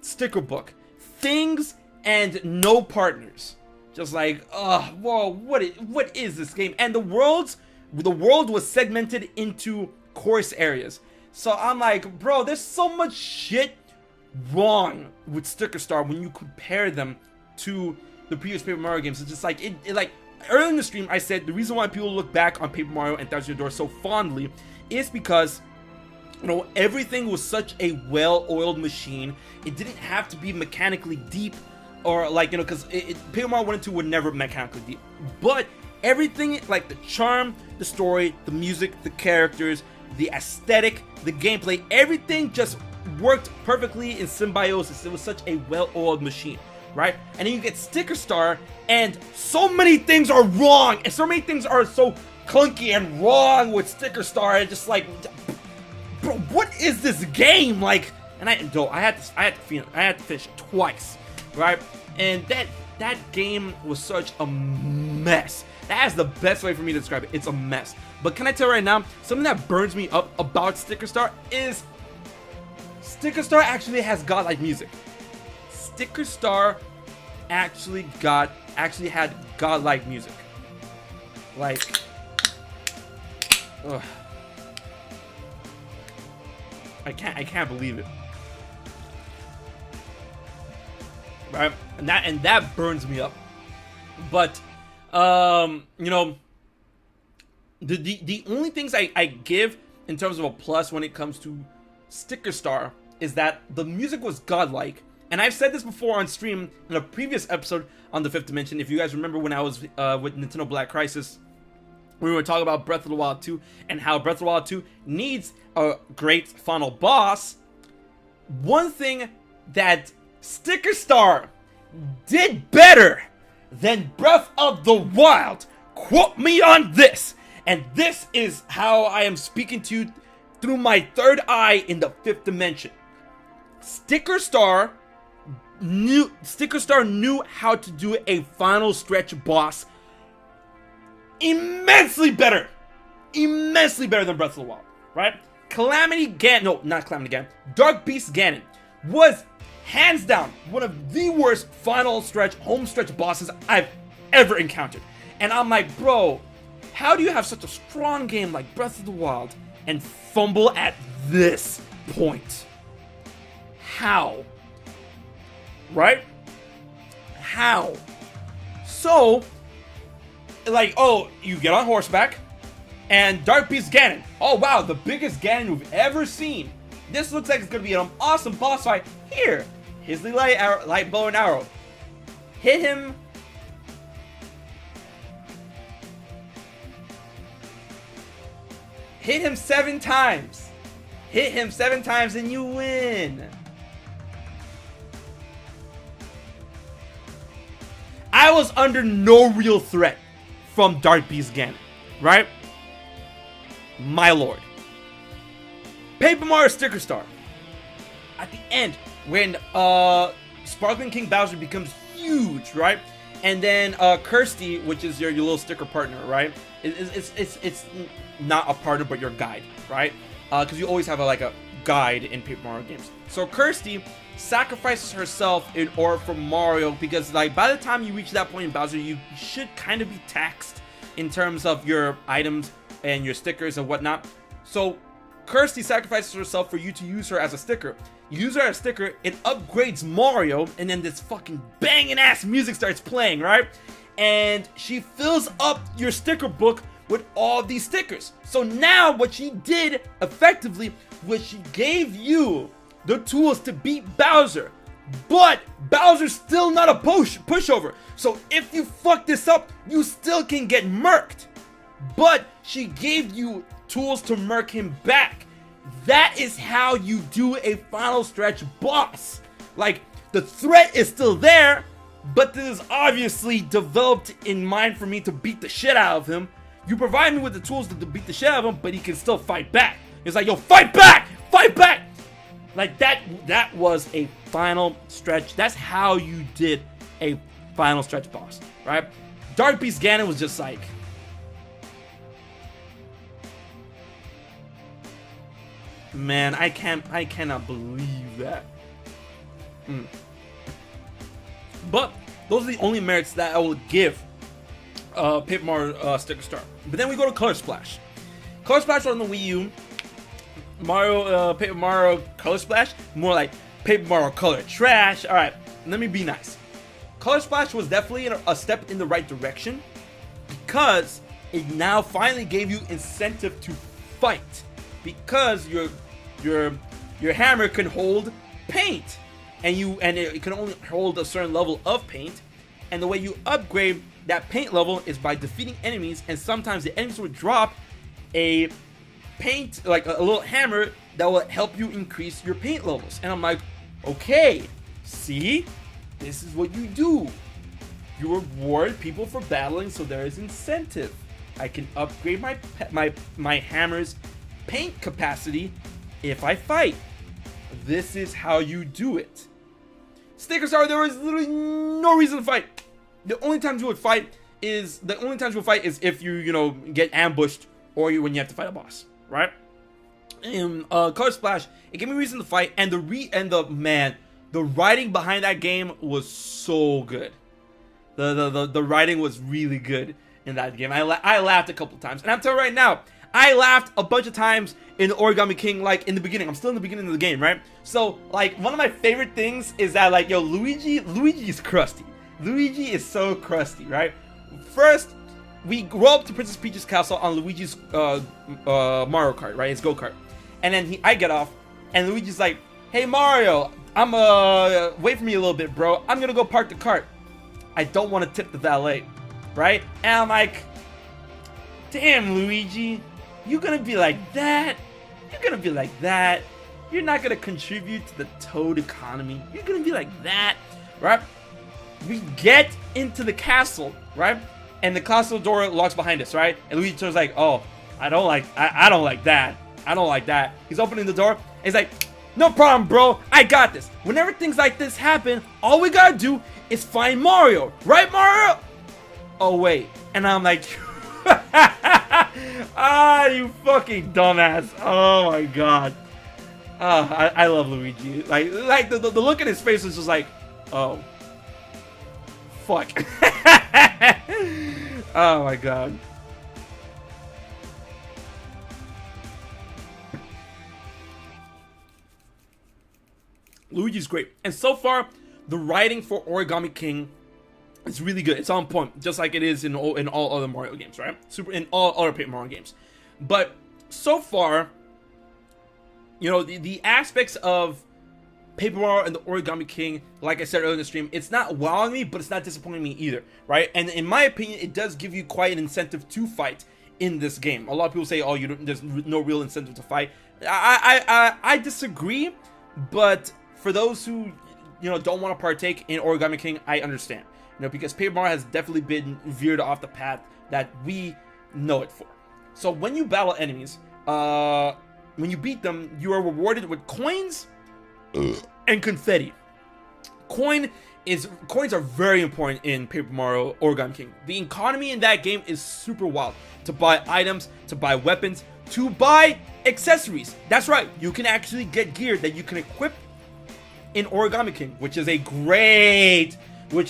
sticker book, things and no partners. Just like, whoa, what is this game? And the world was segmented into course areas. So I'm like, bro, there's so much shit wrong with Sticker Star when you compare them to the previous Paper Mario games. It's just like it like earlier in the stream I said the reason why people look back on Paper Mario and Thousand Year Door so fondly is because, you know, everything was such a well-oiled machine. It didn't have to be mechanically deep, or like, you know, because Paper Mario 1 and 2 were never mechanically deep. But everything, like the charm, the story, the music, the characters, the aesthetic, the gameplay, everything just worked perfectly in symbiosis. It was such a well-oiled machine, right? And then you get Sticker Star, and so many things are wrong, and so many things are so clunky and wrong with Sticker Star. And just like, bro, what is this game? Like, and I had to finish it twice, right? And that game was such a mess. That is the best way for me to describe it. It's a mess. But can I tell you right now, something that burns me up about Sticker Star is Sticker Star actually has godlike music. Sticker Star actually had godlike music. Like, ugh. I can't believe it. Right? And that burns me up. But you know, the only things I give in terms of a plus when it comes to Sticker Star is that the music was godlike. And I've said this before on stream in a previous episode on the 5th Dimension. If you guys remember when I was with Nintendo Black Crisis, we were talking about Breath of the Wild 2 and how Breath of the Wild 2 needs a great final boss. One thing that Sticker Star did better than Breath of the Wild, quote me on this, and this is how I am speaking to you through my third eye in the 5th Dimension. Sticker Star knew how to do a final stretch boss immensely better than Breath of the Wild, right? Dark Beast Ganon was hands down one of the worst final stretch, home stretch bosses I've ever encountered. And I'm like, bro, how do you have such a strong game like Breath of the Wild and fumble at this point? How? Right? How? So, like, oh, you get on horseback, and Dark Beast Ganon. Oh, wow, the biggest Ganon we've ever seen. This looks like it's gonna be an awesome boss fight. Here, here's the light bow and arrow. Hit him. Hit him 7 times. Hit him 7 times and you win. I was under no real threat from Dark Beast Ganon, right? My lord. Paper Mario Sticker Star. At the end, when Sparkling King Bowser becomes huge, right? And then Kirsty, which is your little sticker partner, right? It's not a partner, but your guide, right? Because you always have a guide in Paper Mario games. So Kirsty sacrifices herself in order for Mario, because like by the time you reach that point in Bowser, you should kind of be taxed in terms of your items and your stickers and whatnot. So Kirsty sacrifices herself for you to use her as a sticker. You use her as a sticker, it upgrades Mario, and then this fucking banging ass music starts playing, right? And she fills up your sticker book with all these stickers. So now what she did effectively was she gave you the tools to beat Bowser, but Bowser's still not a pushover. So if you fuck this up, you still can get murked, but she gave you tools to murk him back. That is how you do a final stretch boss. Like, the threat is still there, but this is obviously developed in mind for me to beat the shit out of him. You provide me with the tools to beat the shit out of him, but he can still fight back. It's like, yo, fight back! Fight back! Like, that was a final stretch. That's how you did a final stretch boss, right? Dark Beast Ganon was just like... Man, I cannot believe that. But those are the only merits that I will give Paper Mario Sticker Star. But then we go to Color Splash. Color Splash on the Wii U. Paper Mario Color Splash, more like Paper Mario Color Trash. All right, let me be nice. Color Splash was definitely a step in the right direction because it now finally gave you incentive to fight, because your hammer can hold paint, and it can only hold a certain level of paint, and the way you upgrade that paint level is by defeating enemies, and sometimes the enemies will drop a paint, like a little hammer that will help you increase your paint levels. And I'm like, okay, see, this is what you do. You reward people for battling, so there is incentive. I can upgrade my hammer's paint capacity if I fight. This is how you do it. Sticker Star, there was literally no reason to fight. The only times you would fight is if you get ambushed, or when you have to fight a boss, right? In Color Splash, it gave me reason to fight, and the writing behind that game was so good. The writing was really good in that game. I laughed a couple times, and I'm telling you right now, I laughed a bunch of times in Origami King, like in the beginning. I'm still in the beginning of the game, right? So, like, one of my favorite things is that, like, yo, Luigi is crusty. Luigi is so crusty, right? First, we grow up to Princess Peach's castle on Luigi's Mario Kart, right? His go-kart. And then I get off, and Luigi's like, hey, Mario, wait for me a little bit, bro. I'm gonna go park the cart. I don't want to tip the valet, right? And I'm like, damn, Luigi, you gonna be like that? You're gonna be like that? You're not gonna contribute to the Toad economy? You're gonna be like that, right? We get into the castle, right? And the castle door locks behind us, right? And Luigi turns like, oh, I don't like that. I don't like that. He's opening the door, and he's like, no problem, bro. I got this. Whenever things like this happen, all we gotta do is find Mario. Right, Mario? Oh, wait. And I'm like, you fucking dumbass. Oh, my God. I love Luigi. Like the look in his face was just like, oh. Fuck. Oh, my God. Luigi's great. And so far, the writing for Origami King is really good. It's on point, just like it is in all other Mario games, right? In all other Paper Mario games. But so far, the aspects of Paper Mario and the Origami King, like I said earlier in the stream, it's not wowing me, but it's not disappointing me either, right? And in my opinion, it does give you quite an incentive to fight in this game. A lot of people say, oh, there's no real incentive to fight. I disagree, but for those who don't want to partake in Origami King, I understand, because Paper Mario has definitely been veered off the path that we know it for. So when you battle enemies, when you beat them, you are rewarded with coins and confetti. Coins are very important in Paper Mario Origami King. The economy in that game is super wild. To buy items, to buy weapons, to buy accessories. That's right, you can actually get gear that you can equip in Origami King, which is a great step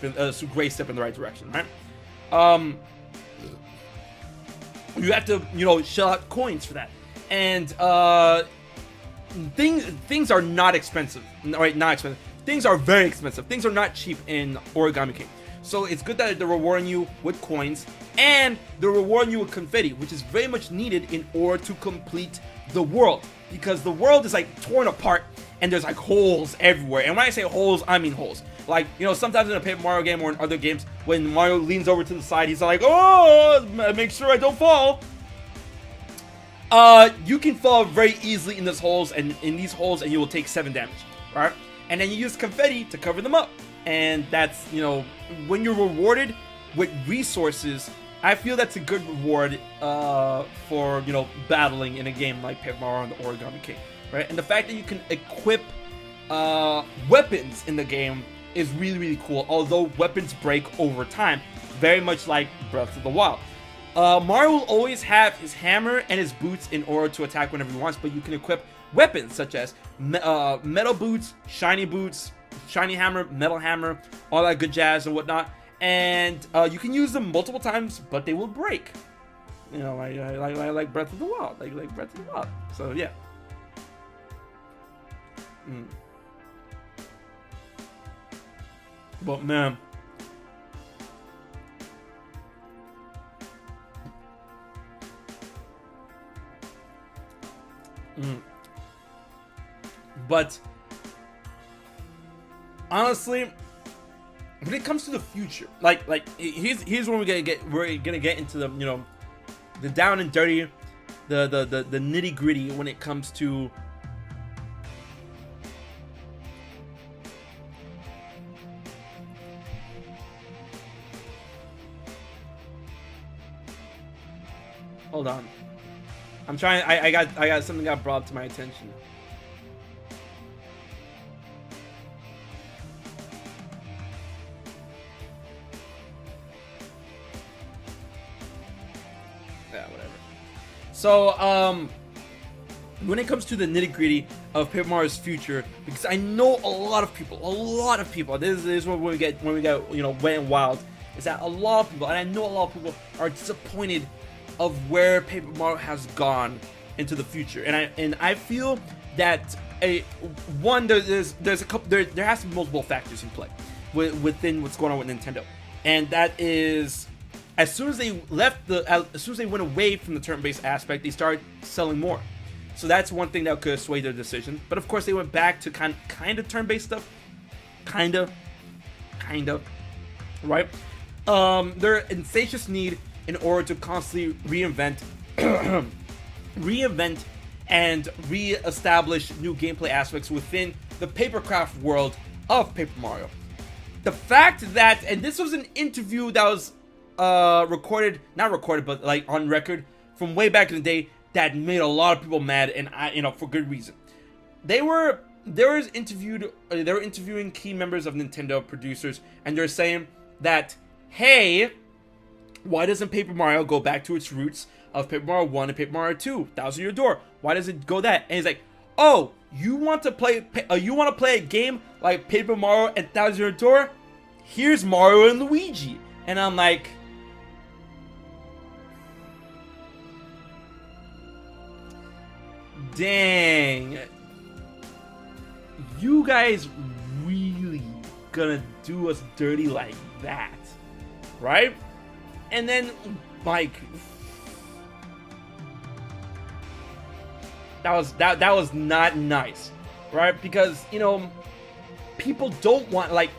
in the right direction, right? You have to shell out coins for that. And things are not expensive, right? Not expensive. Things are very expensive. Things are not cheap in Origami King. So it's good that they're rewarding you with coins, and they're rewarding you with confetti, which is very much needed in order to complete the world, because the world is like torn apart and there's like holes everywhere. And when I say holes, I mean holes. Like, you know, sometimes in a Paper Mario game or in other games, when Mario leans over to the side, he's like, oh, make sure I don't fall. You can fall very easily in these holes, and you will take 7 damage, right? And then you use confetti to cover them up. And that's, you know, when you're rewarded with resources, I feel that's a good reward for, you know, battling in a game like Paper Mario and the Origami King, right? And the fact that you can equip weapons in the game is really, really cool, although weapons break over time, very much like Breath of the Wild. Mario will always have his hammer and his boots in order to attack whenever he wants, but you can equip weapons such as metal boots, shiny hammer, metal hammer, all that good jazz and whatnot. And you can use them multiple times, but they will break. You know, like Breath of the Wild, like Breath of the Wild. So yeah. But man, but honestly, when it comes to the future, like here's when we're gonna get into the, you know, the down and dirty, the nitty gritty when it comes to hold on. I'm trying. I got something got brought to my attention. Yeah, whatever. So when it comes to the nitty gritty of Paper Mario's future, because I know a lot of people. This is when we get you know, wet and wild. Is that a lot of people, and I know a lot of people are disappointed of where Paper Mario has gone into the future, and I feel that there has to be multiple factors in play within what's going on with Nintendo, and that is as soon as they went away from the turn-based aspect, they started selling more. So that's one thing that could have swayed their decision. But of course, they went back to kind of turn-based stuff, kind of, right? Their insatious need in order to constantly reinvent and re-establish new gameplay aspects within the papercraft world of Paper Mario. The fact that, and this was an interview that was not recorded, but like on record from way back in the day, that made a lot of people mad, and for good reason. They were interviewing key members of Nintendo producers, and they're saying that, hey, why doesn't Paper Mario go back to its roots of Paper Mario 1 and Paper Mario 2, Thousand Year Door? Why does it go that? And he's like, oh, you want to play a game like Paper Mario and Thousand Year Door? Here's Mario and Luigi. And I'm like, dang, you guys really gonna do us dirty like that, right? And then, like, that was not nice, right? Because, you know, people don't want, like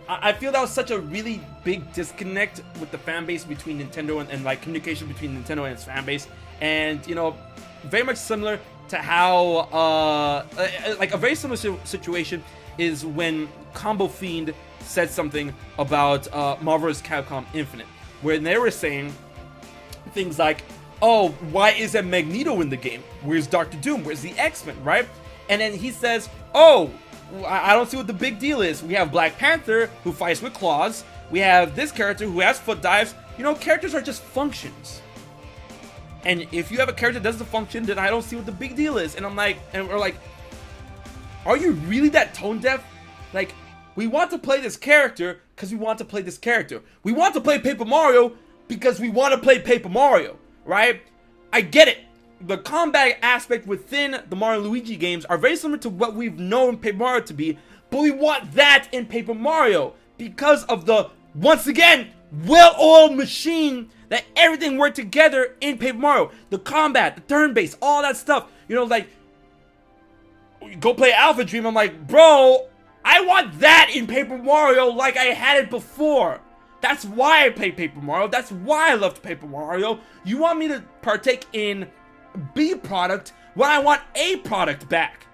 I feel that was such a really big disconnect with the fan base between Nintendo and like communication between Nintendo and its fan base, and you know, very much similar to how like a very similar situation is when Combo Fiend said something about Marvel vs. Capcom Infinite, where they were saying things like, oh, why isn't Magneto in the game? Where's Dr. Doom? Where's the X-Men, right? And then he says, oh, I don't see what the big deal is. We have Black Panther, who fights with claws. We have this character who has foot dives. You know, characters are just functions. And if you have a character that does the function, then I don't see what the big deal is. And I'm like, and we're like, are you really that tone deaf? Like, we want to play this character because we want to play this character. We want to play Paper Mario because we want to play Paper Mario, right? I get it. The combat aspect within the Mario and Luigi games are very similar to what we've known Paper Mario to be, but we want that in Paper Mario because of the, once again, well-oiled machine that everything worked together in Paper Mario. The combat, the turn-based, all that stuff. You know, like, go play Alpha Dream. I'm like, bro, I want that in Paper Mario like I had it before. That's why I play Paper Mario. That's why I loved Paper Mario. You want me to partake in B product when I want A product back.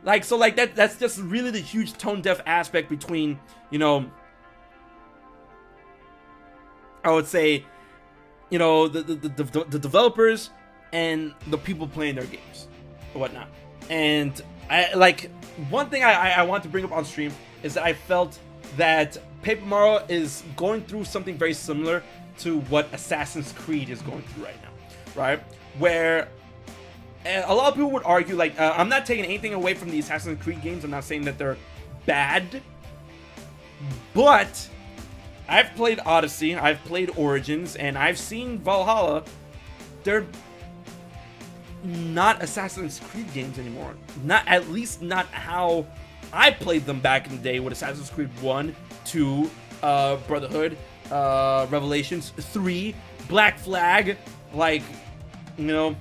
Like, so like that's just really the huge tone deaf aspect between, you know, I would say, you know, the developers and the people playing their games or whatnot. And I like, one thing I want to bring up on stream is that I felt that Paper Mario is going through something very similar to what Assassin's Creed is going through right now, right? Where a lot of people would argue, like, I'm not taking anything away from the Assassin's Creed games. I'm not saying that they're bad, but I've played Odyssey, I've played Origins, and I've seen Valhalla. They're not Assassin's Creed games anymore. Not, at least not how I played them back in the day with Assassin's Creed 1, 2, Brotherhood, Revelations, 3, Black Flag, like, you know,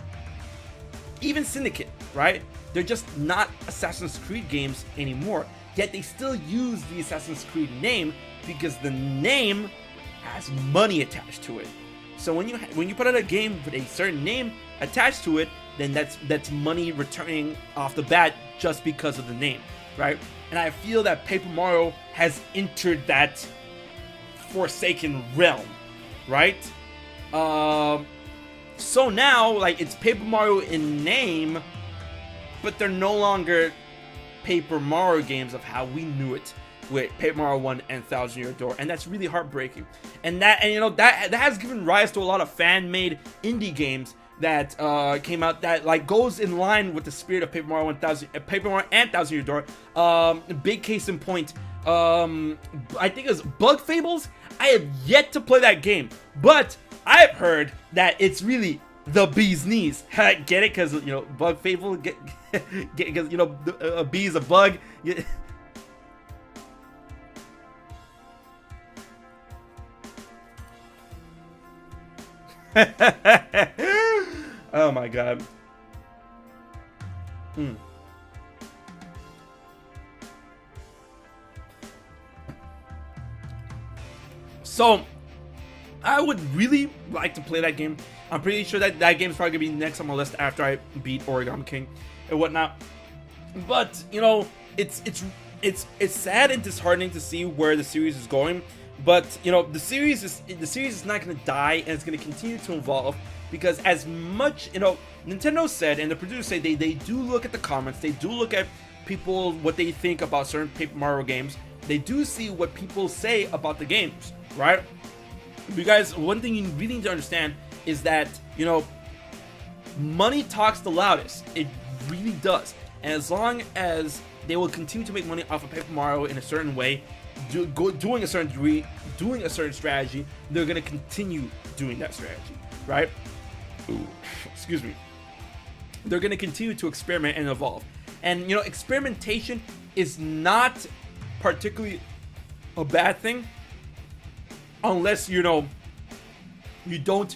even Syndicate, right? They're just not Assassin's Creed games anymore. Yet they still use the Assassin's Creed name because the name has money attached to it. So when you put out a game with a certain name attached to it, then that's money returning off the bat just because of the name, right? And I feel that Paper Mario has entered that forsaken realm, right? So now, like, it's Paper Mario in name, but they're no longer Paper Mario games of how we knew it with Paper Mario 1 and Thousand Year Door, and that's really heartbreaking. And you know, that has given rise to a lot of fan-made indie games that came out that like goes in line with the spirit of Paper Mario and Thousand Year Door. Big case in point, I think it was Bug Fables. I have yet to play that game, but I've heard that it's really the bee's knees. Get it? Because, you know, Bug Fable, because, you know, a bee is a bug. Oh my god. So I would really like to play that game. I'm pretty sure that game is probably gonna be next on my list after I beat Origami King and whatnot. But you know, it's sad and disheartening to see where the series is going. But you know, the series is not gonna die, and it's gonna continue to evolve, because as much, you know, Nintendo said and the producers say they do look at the comments, they do look at people, what they think about certain Paper Mario games. They do see what people say about the games, right? You guys, one thing you really need to understand is that, you know, money talks the loudest. It really does. And as long as they will continue to make money off of Paper Mario in a certain way, doing a certain degree, doing a certain strategy, they're going to continue doing that strategy, right? Ooh, excuse me. They're going to continue to experiment and evolve. And, you know, experimentation is not particularly a bad thing, unless, you know, you don't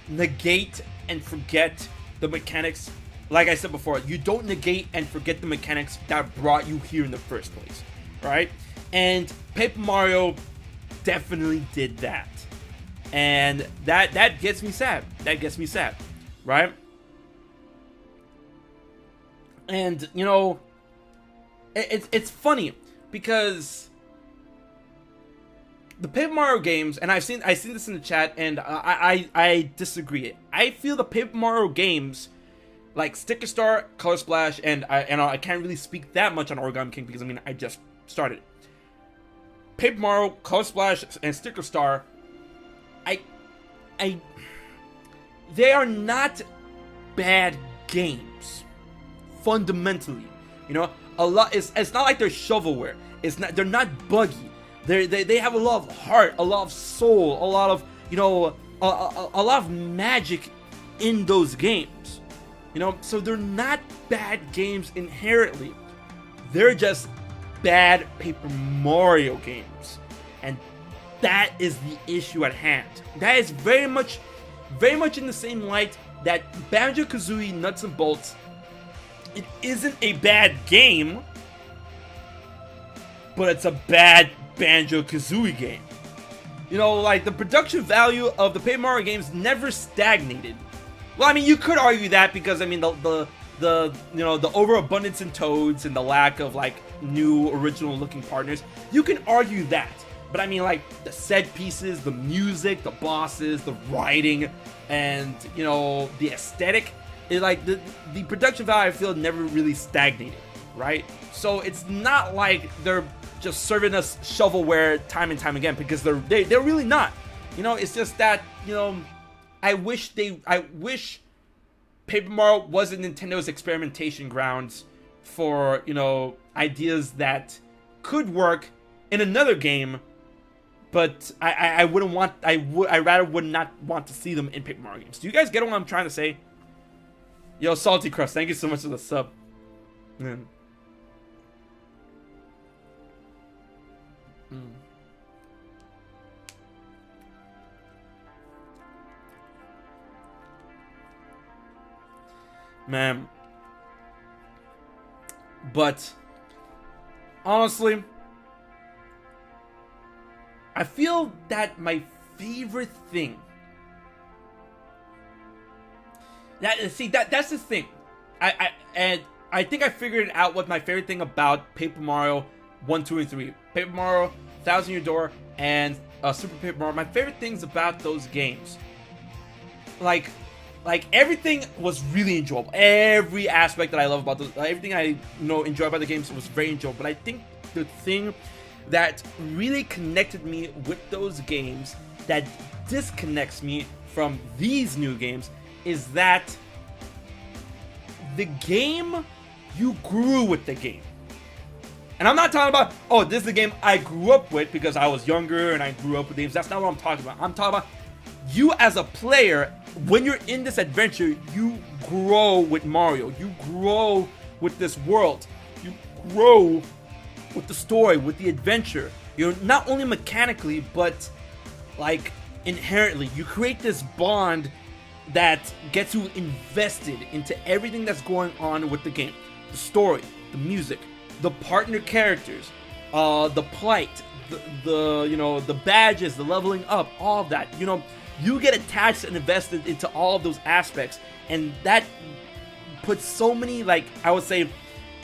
negate and forget the mechanics. Like I said before, you don't negate and forget the mechanics that brought you here in the first place, right? And Paper Mario definitely did that. And that gets me sad. That gets me sad, right? And, you know, it's funny because the Paper Mario games, and I've seen this in the chat, and I disagree. I feel the Paper Mario games, like Sticker Star, Color Splash, and I can't really speak that much on Origami King because, I mean, I just started. Paper Mario, Color Splash, and Sticker Star, they are not bad games, fundamentally. You know, a lot. It's not like they're shovelware. They're not buggy. They have a lot of heart, a lot of soul, a lot of, you know, a lot of magic in those games. You know, so they're not bad games inherently. They're just bad Paper Mario games, and that is the issue at hand. That is very much in the same light that Banjo-Kazooie Nuts and Bolts. It isn't a bad game, but it's a bad Banjo-Kazooie game. You know, like, the production value of the Paper Mario games never stagnated. Well, I mean, you could argue that because, I mean, the overabundance in Toads and the lack of, like, new original-looking partners, you can argue that. But, I mean, like, the set pieces, the music, the bosses, the writing, and, you know, the aesthetic, like, the production value, I feel, never really stagnated, right? So, it's not like they're just serving us shovelware time and time again, because they're really not. You know, it's just that, you know, I wish Paper Mario wasn't Nintendo's experimentation grounds for, you know, ideas that could work in another game, but I rather would not want to see them in Paper Mario games. Do you guys get what I'm trying to say? Yo, Salty Crust, thank you so much for the sub. Man. Man. But honestly, I feel that my favorite thing, that's the thing. I think I figured out what my favorite thing about Paper Mario 1, 2, and 3, Paper Mario, Thousand Year Door, and Super Paper Mario. My favorite things about those games, like everything was really enjoyable. Every aspect that I love about those, everything I enjoy about the games was very enjoyable. But I think the thing that really connected me with those games, that disconnects me from these new games, is that the game, you grew with the game. And I'm not talking about, oh, this is the game I grew up with because I was younger and I grew up with games. That's not what I'm talking about. I'm talking about you as a player. When you're in this adventure, you grow with Mario. You grow with this world. You grow with the story, with the adventure. You're not only mechanically, but like inherently. You create this bond that gets you invested into everything that's going on with the game. The story, the music, the partner characters, the plight, the badges, the leveling up, all of that. You know, you get attached and invested into all of those aspects, and that puts so many, like, I would say,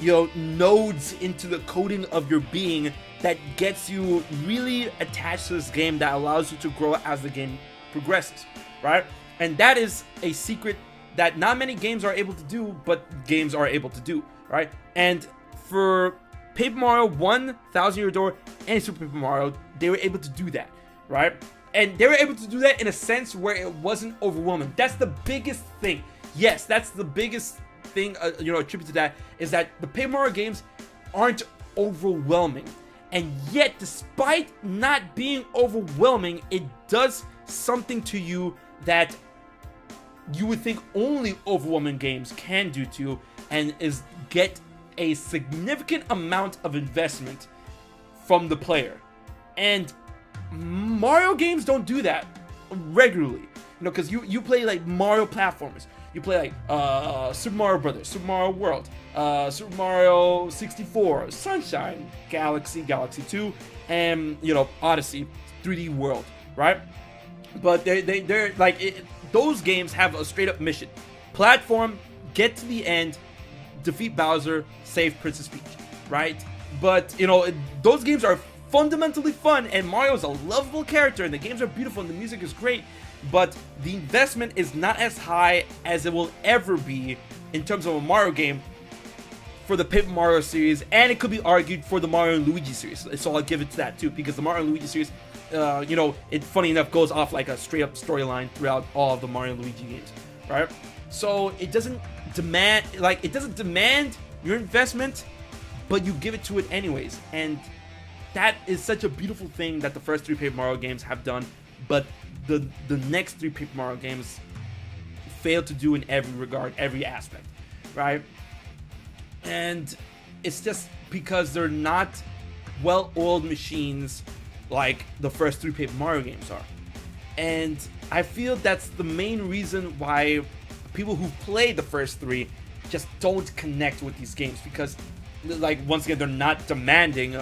nodes into the coding of your being that gets you really attached to this game, that allows you to grow as the game progresses, right? And that is a secret that not many games are able to do, but games are able to do, right? And for Paper Mario 1, Thousand Year Door, and Super Paper Mario, they were able to do that, right? And they were able to do that in a sense where it wasn't overwhelming. That's the biggest thing. Yes, that's the biggest thing, attributed to that, is that the Paper Mario games aren't overwhelming. And yet, despite not being overwhelming, it does something to you that you would think only overwhelming games can do to you, and is get a significant amount of investment from the player. And Mario games don't do that regularly, because you play like Mario platformers, you play like Super Mario Brothers, Super Mario World, Super Mario 64, Sunshine, Galaxy 2, and Odyssey 3D World, right? But they're like those games have a straight up mission: platform, get to the end, defeat Bowser, save Princess Peach, right? But those games are fundamentally fun, and Mario is a lovable character, and the games are beautiful, and the music is great, but the investment is not as high as it will ever be in terms of a Mario game for the Paper Mario series, and it could be argued for the Mario and Luigi series. So I'll give it to that too, because the Mario and Luigi series, it funny enough goes off like a straight up storyline throughout all of the Mario and Luigi games, right? So it doesn't demand your investment, but you give it to it anyways, and that is such a beautiful thing that the first 3 Paper Mario games have done, but the next 3 Paper Mario games fail to do in every regard, every aspect, right? And it's just because they're not well-oiled machines like the first 3 Paper Mario games are. And I feel that's the main reason why people who play the first 3 just don't connect with these games, because, like, once again, they're not demanding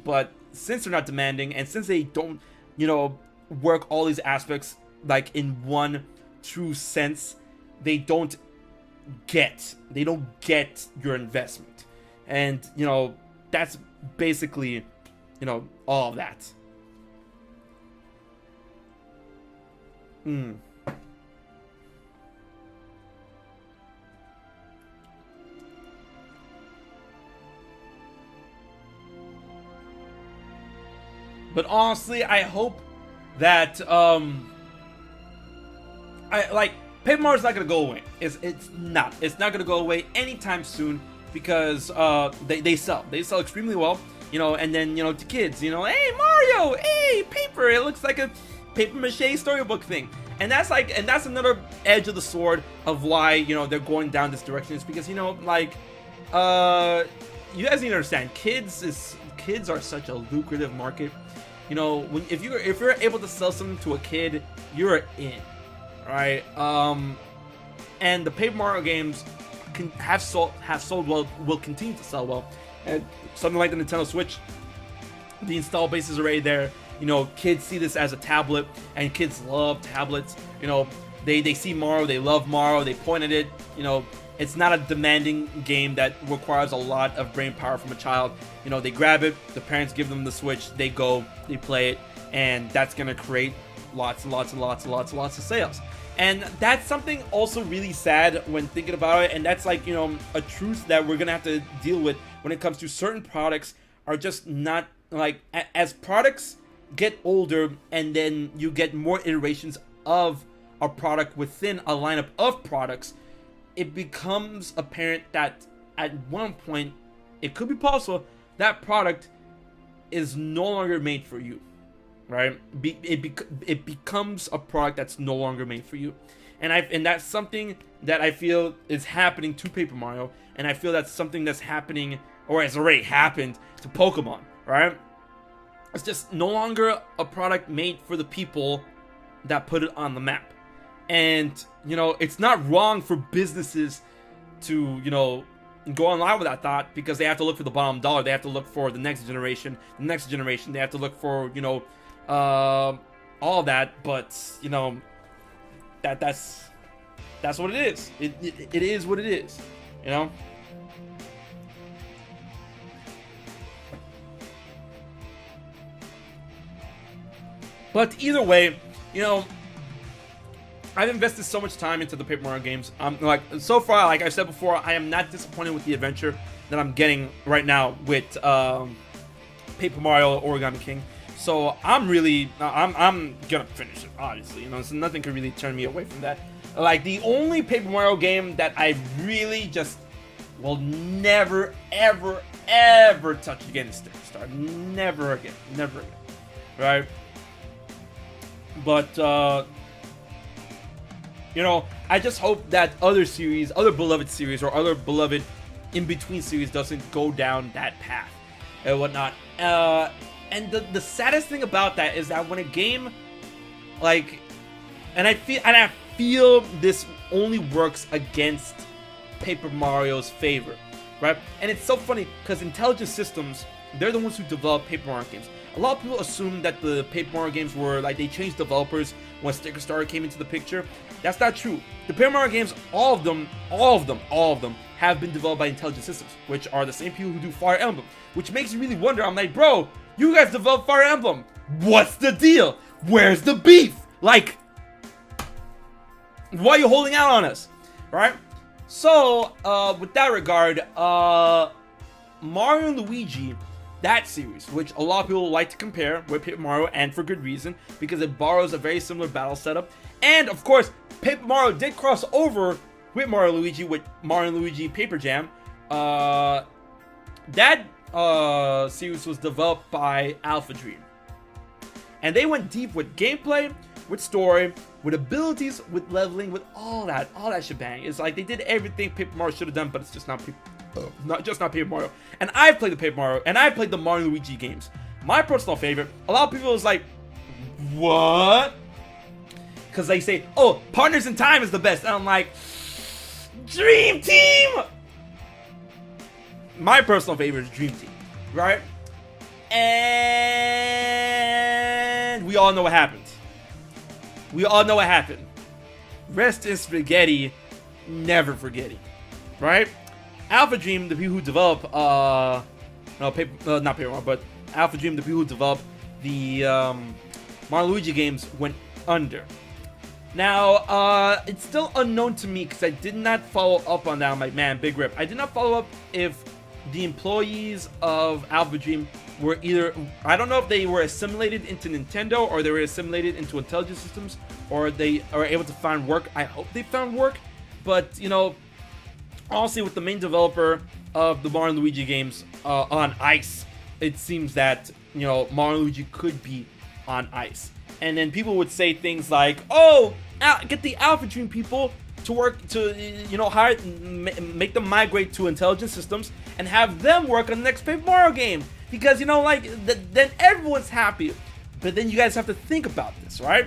but since they're not demanding, and since they don't, you know, work all these aspects like in one true sense, they don't get your investment. And, you know, that's basically, you know, all of that. But honestly, I hope that Paper Mario's not gonna go away. It's not gonna go away anytime soon, because they sell extremely well, you know. And then, you know, to kids, you know, hey Mario, hey paper, it looks like a paper mache storybook thing. And that's another edge of the sword of why, you know, they're going down this direction, is because, you know, like you guys need to understand, kids are such a lucrative market. You know, if you're able to sell something to a kid, you're in, right? And the Paper Mario games have sold well, will continue to sell well. And something like the Nintendo Switch, the install base is already there. You know, kids see this as a tablet, and kids love tablets. You know, they see Mario, they love Mario, they point at it. You know, it's not a demanding game that requires a lot of brain power from a child. You know, they grab it, the parents give them the Switch, they go, they play it, and that's gonna create lots of sales. And that's something also really sad when thinking about it, and that's like, you know, a truth that we're gonna have to deal with when it comes to certain products are just not, like, as products get older and then you get more iterations of a product within a lineup of products, it becomes apparent that at one point, it could be possible, that product is no longer made for you, right? It becomes a product that's no longer made for you. And that's something that I feel is happening to Paper Mario, and I feel that's something that's happening, or has already happened, to Pokemon, right? It's just no longer a product made for the people that put it on the map. And, you know, it's not wrong for businesses to, you know, go online with that thought, because they have to look for the bottom dollar. They have to look for the next generation. They have to look for, you know, all that. But, you know, that's what it is. It is what it is, you know. But either way, you know, I've invested so much time into the Paper Mario games. Like, so far, like I said before, I am not disappointed with the adventure that I'm getting right now with Paper Mario Origami King. So I'm gonna finish it, obviously. You know, so nothing can really turn me away from that. Like, the only Paper Mario game that I really just will never, ever, ever touch again is Star. Never again. Right? But, you know, I just hope that other beloved series, or other beloved in-between series doesn't go down that path and whatnot. And the saddest thing about that is that when a game, like, and I feel this only works against Paper Mario's favor, right? And it's so funny, because Intelligent Systems, they're the ones who develop Paper Mario games. A lot of people assume that the Paper Mario games were, like, they changed developers when Sticker Star came into the picture. That's not true. The Paper Mario games, all of them, have been developed by Intelligent Systems, which are the same people who do Fire Emblem. Which makes me really wonder, I'm like, bro, you guys developed Fire Emblem. What's the deal? Where's the beef? Like, why are you holding out on us? Right? So, with that regard, Mario and Luigi, that series, which a lot of people like to compare with Paper Mario, and for good reason, because it borrows a very similar battle setup. And, of course, Paper Mario did cross over with Mario and Luigi, with Mario and Luigi Paper Jam. That series was developed by Alpha Dream. And they went deep with gameplay, with story, with abilities, with leveling, with all that shebang. It's like they did everything Paper Mario should have done, but it's just not Paper Mario. And I've played the Paper Mario, and I've played the Mario and Luigi games. My personal favorite, a lot of people is like, what? Because they say, oh, Partners in Time is the best. And I'm like, Dream Team! My personal favorite is Dream Team, right? And we all know what happened. We all know what happened. Rest in spaghetti, never forgetting, right? Alpha Dream, the people who develop, not Paper Mario, but Alpha Dream, the people who develop the Mario Luigi games, went under. Now, it's still unknown to me because I did not follow up on that. I'm like, man, big rip. I did not follow up if the employees of Alpha Dream were either, I don't know if they were assimilated into Nintendo or they were assimilated into Intelligent Systems or they are able to find work. I hope they found work, but you know, honestly, with the main developer of the Mario and Luigi games on ice, it seems that, you know, Mario and Luigi could be on ice. And then people would say things like, oh, get the Alpha Dream people to work to, you know, make them migrate to Intelligent Systems and have them work on the next Paper Mario game. Because, you know, like, then everyone's happy. But then you guys have to think about this, right?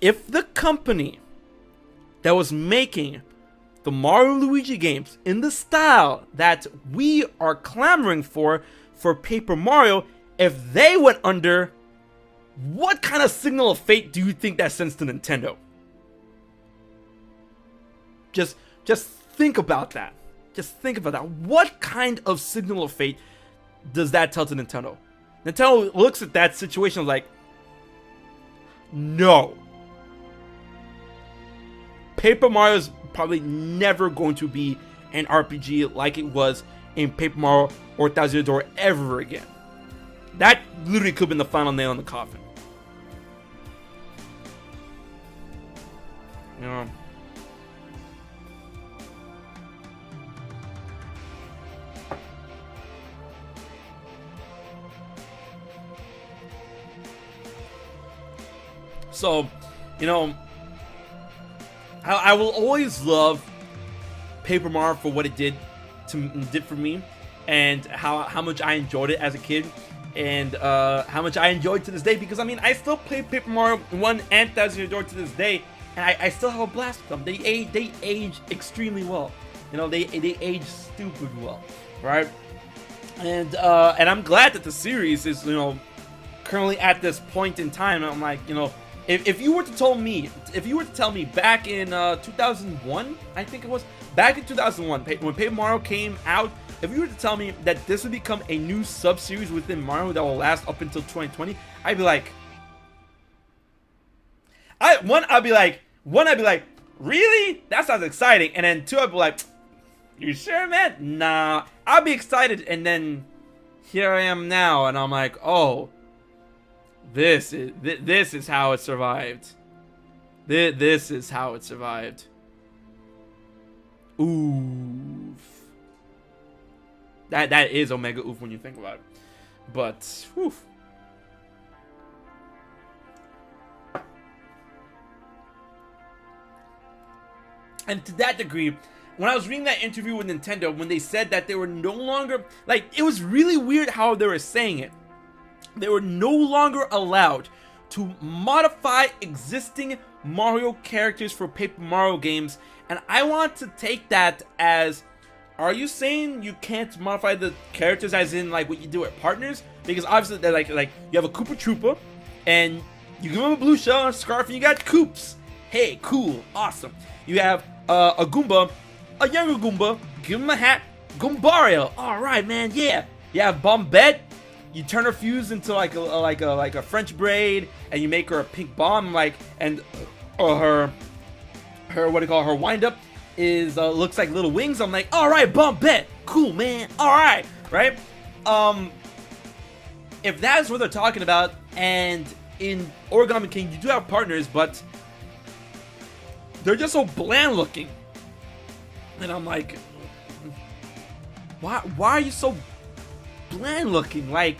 If the company that was making the Mario Luigi games in the style that we are clamoring for Paper Mario, if they went under, what kind of signal of fate do you think that sends to Nintendo? Just think about that. Just think about that. What kind of signal of fate does that tell to Nintendo? Nintendo looks at that situation like, no. Paper Mario is probably never going to be an RPG like it was in Paper Mario or Thousand Year Door ever again. That literally could have been the final nail in the coffin. You know. So, you know, I will always love Paper Mario for what it did for me, and how much I enjoyed it as a kid, and how much I enjoyed to this day. Because I mean, I still play Paper Mario 1 and Thousand Year Door to this day, and I still have a blast with them. They age extremely well. You know, they age stupid well, right? And I'm glad that the series is, you know, currently at this point in time. I'm like, you know, if you were to tell me back in 2001, I think it was, back in 2001, when Paper Mario came out, if you were to tell me that this would become a new sub-series within Mario that will last up until 2020, I'd be like, I'd be like, really? That sounds exciting. And then two, I'd be like, you sure, man? Nah, I'll be excited. And then here I am now, and I'm like, oh, this is how it survived. This is how it survived. Oof. That is Omega Oof when you think about it. But, oof. And to that degree, when I was reading that interview with Nintendo, when they said that they were no longer, like, it was really weird how they were saying it. They were no longer allowed to modify existing Mario characters for Paper Mario games. And I want to take that as, are you saying you can't modify the characters as in like what you do with partners? Because obviously they're like you have a Koopa Troopa and you give him a blue shell and a scarf and you got Koops. Hey, cool, awesome. You have a Goomba, a younger Goomba, give him a hat, Goombario. All right, man, yeah. You have Bombette. You turn her fuse into like a French braid, and you make her a pink bomb, like, and her what do you call her wind up is looks like little wings. I'm like, all right, Bombette, cool, man, all right, right? If that's what they're talking about, and in Origami King you do have partners, but they're just so bland looking, and I'm like, why are you so bland looking? Like,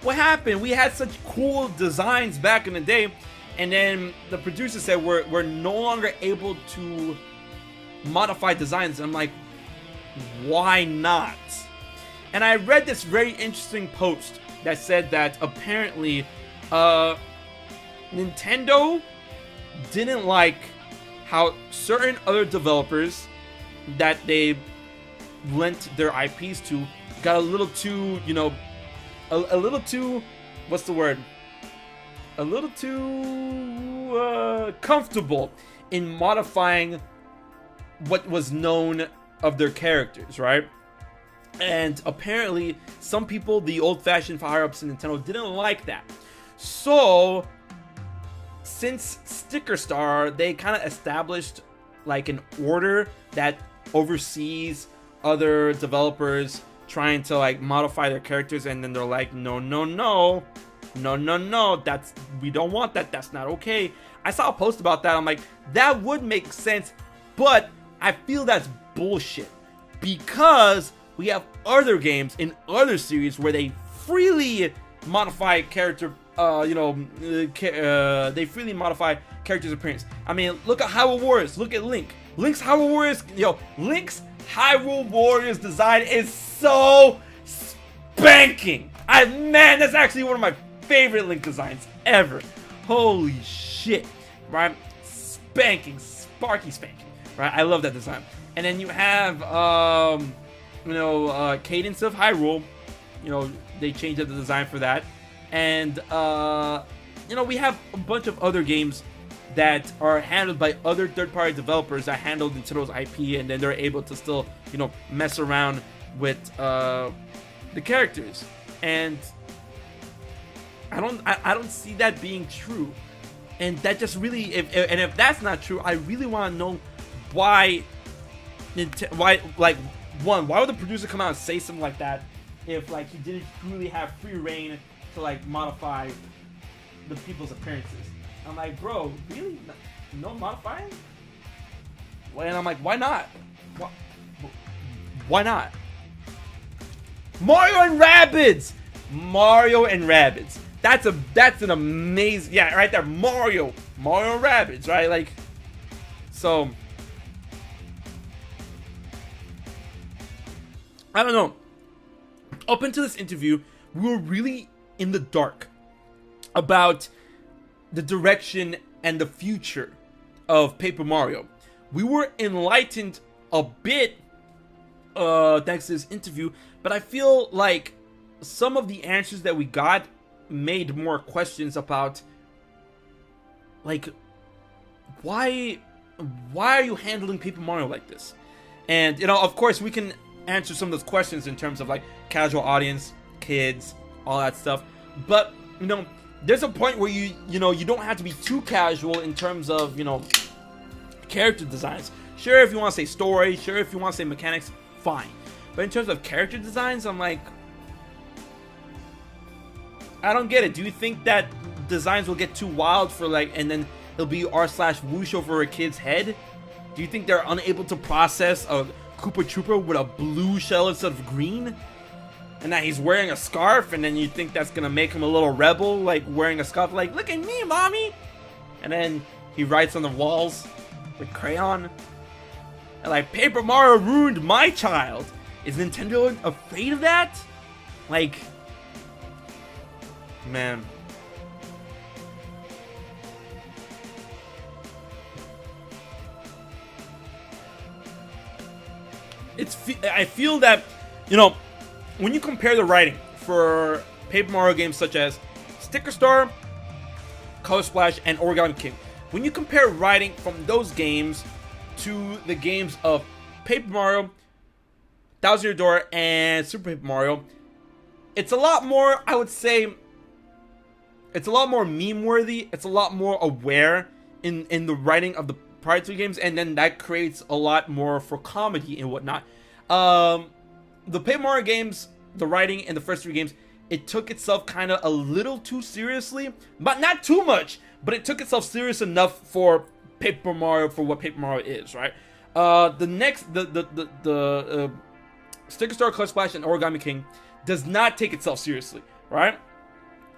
what happened? We had such cool designs back in the day, and then the producer said we're no longer able to modify designs. I'm like, why not? And I read this very interesting post that said that apparently Nintendo didn't like how certain other developers that they lent their IPs to got a little too, you know, a little too, what's the word? A little too comfortable in modifying what was known of their characters, right? And apparently, some people, the old-fashioned higher-ups in Nintendo, didn't like that. So, since Sticker Star, they kind of established like an order that oversees other developers trying to like modify their characters, and then they're like, no, that's, we don't want that, that's not okay. I saw a post about that. I'm like, that would make sense, but I feel that's bullshit, because we have other games in other series where they freely modify character, they freely modify characters' appearance. I mean, look at Hyrule Warriors. Look at Link. Link's Hyrule Warriors, Link's Hyrule Warriors design is so spanking. Man, that's actually one of my favorite Link designs ever. Holy shit, right? Spanking, sparky spanking, right? I love that design. And then you have, Cadence of Hyrule. They changed the design for that. And, we have a bunch of other games that are handled by other third-party developers that handle Nintendo's IP, and then they're able to still, mess around with the characters. And I don't see that being true. And that just really, if that's not true, I really want to know why why would the producer come out and say something like that if like he didn't really have free reign to like modify the people's appearances? I'm like, bro, really? No modifying? And I'm like, why not? Why not? Mario and Rabbids! Mario and Rabbids. That's an amazing, yeah, right there. Mario and Rabbids, right? Like, so I don't know. Up until this interview, we were really in the dark about the direction and the future of Paper Mario. We were enlightened a bit thanks to this interview, but I feel like some of the answers that we got made more questions about, like, why are you handling Paper Mario like this? And, of course, we can answer some of those questions in terms of, like, casual audience, kids, all that stuff. But, there's a point where you don't have to be too casual in terms of, character designs. Sure, if you want to say story, sure, if you want to say mechanics, fine. But in terms of character designs, I'm like, I don't get it. Do you think that designs will get too wild for like, and then it'll be r/whoosh over a kid's head? Do you think they're unable to process a Koopa Trooper with a blue shell instead of green? And that he's wearing a scarf, and then you think that's gonna make him a little rebel, like wearing a scarf, like, look at me, mommy! And then he writes on the walls with crayon. And like, Paper Mario ruined my child. Is Nintendo afraid of that? Like, man. I feel that, when you compare the writing for Paper Mario games such as Sticker Star, Color Splash, and Origami King, when you compare writing from those games to the games of Paper Mario, Thousand Year Door, and Super Paper Mario, it's a lot more, I would say, it's a lot more meme-worthy, it's a lot more aware in the writing of the prior two games, and then that creates a lot more for comedy and whatnot. The Paper Mario games, the writing in the first three games, it took itself kind of a little too seriously, but not too much, but it took itself serious enough for Paper Mario, for what Paper Mario is, right? The Sticker Star, Color Splash, and Origami King does not take itself seriously, right?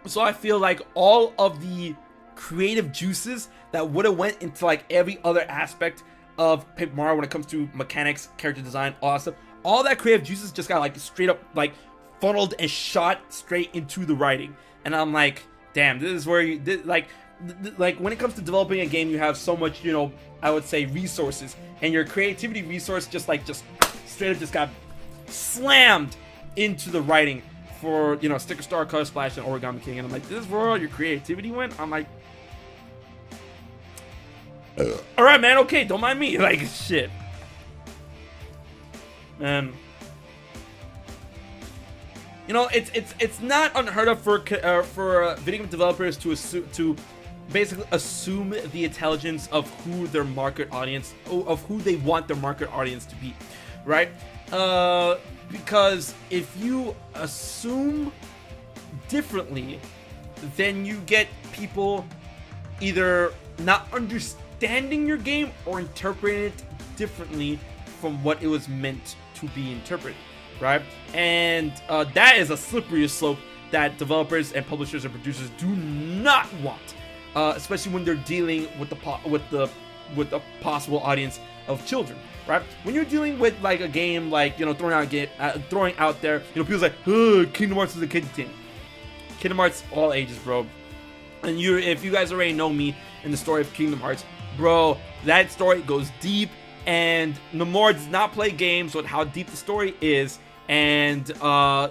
So I feel like all of the creative juices that would have went into like every other aspect of Paper Mario when it comes to mechanics, character design, all that stuff, all that creative juices just got like straight up like funneled and shot straight into the writing. And I'm like, damn, this is where you like when it comes to developing a game, you have so much, I would say resources, and your creativity resource just straight up just got slammed into the writing for, you know, Sticker Star, Color Splash, and Origami King. And I'm like, this is where all your creativity went? I'm like, alright, man, okay, don't mind me. Like, shit. And, you know, it's not unheard of for video game developers to basically assume the intelligence of who their market audience, of who they want their market audience to be, right? Because if you assume differently, then you get people either not understanding your game or interpreting it differently from what it was meant to be interpreted, right? And that is a slippery slope that developers and publishers and producers do not want, especially when they're dealing with the possible audience of children, right? When you're dealing with like a game like, you know, throwing out there, you know, people's like, oh, Kingdom Hearts is a kid thing. Kingdom Hearts all ages, bro. And if you guys already know me and the story of Kingdom Hearts, bro, that story goes deep. And Nomura does not play games with how deep the story is. And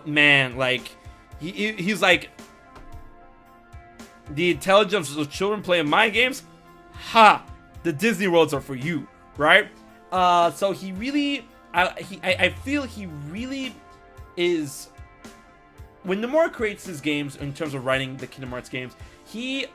man, like he's like, the intelligence of children playing my games, ha, the Disney worlds are for you, right? So he really, I feel he really is, when Nomura creates his games in terms of writing the Kingdom Hearts games, he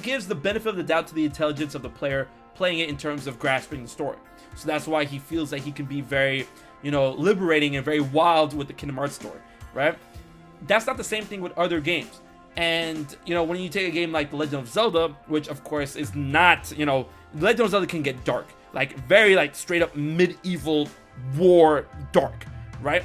gives the benefit of the doubt to the intelligence of the player playing it in terms of grasping the story. So that's why he feels that he can be very, you know, liberating and very wild with the Kingdom Hearts story, right? That's not the same thing with other games. And, you know, when you take a game like The Legend of Zelda, which of course is not, you know, The Legend of Zelda can get dark, like very like straight up medieval war dark, right?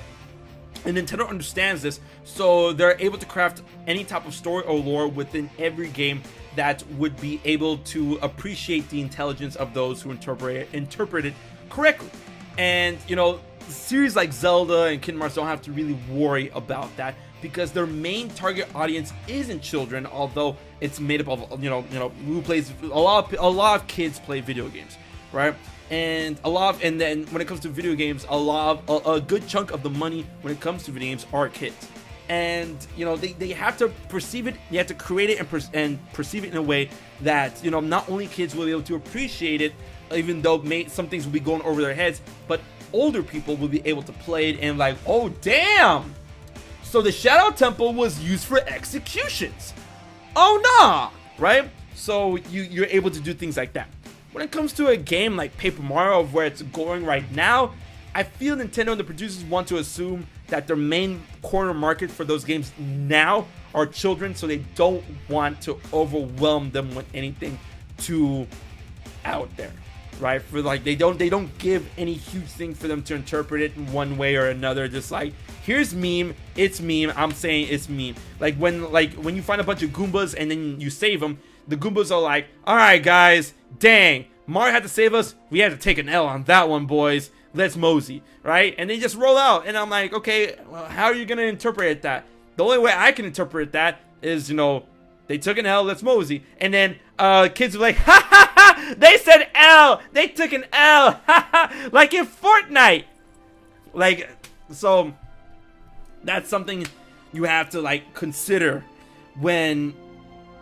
And Nintendo understands this, so they're able to craft any type of story or lore within every game that would be able to appreciate the intelligence of those who interpret it correctly. And, you know, series like Zelda and Kingdom Hearts don't have to really worry about that, because their main target audience isn't children, although it's made up of, you know, who plays a lot of kids play video games, right? And then when it comes to video games, a good chunk of the money when it comes to video games are kids. And, you know, they have to perceive it, you have to create it and perceive it in a way that, you know, not only kids will be able to appreciate it, even though some things will be going over their heads, but older people will be able to play it and like, oh damn, so the Shadow Temple was used for executions, oh nah, right? So you're able to do things like that. When it comes to a game like Paper Mario, of where it's going right now, I feel Nintendo and the producers want to assume that their main corner market for those games now are children, so they don't want to overwhelm them with anything too out there, right? For like, they don't give any huge thing for them to interpret it in one way or another. Just like, here's meme, it's meme, I'm saying it's meme. Like when you find a bunch of Goombas and then you save them, the Goombas are like, all right guys, dang, Mario had to save us, we had to take an L on that one, boys, let's mosey, right? And they just roll out, and I'm like, okay, well, how are you gonna interpret that? The only way I can interpret that is, you know, they took an L, let's mosey. And then kids are like, ha ha ha, they said L, they took an L, ha ha, like in Fortnite. Like, so that's something you have to like consider when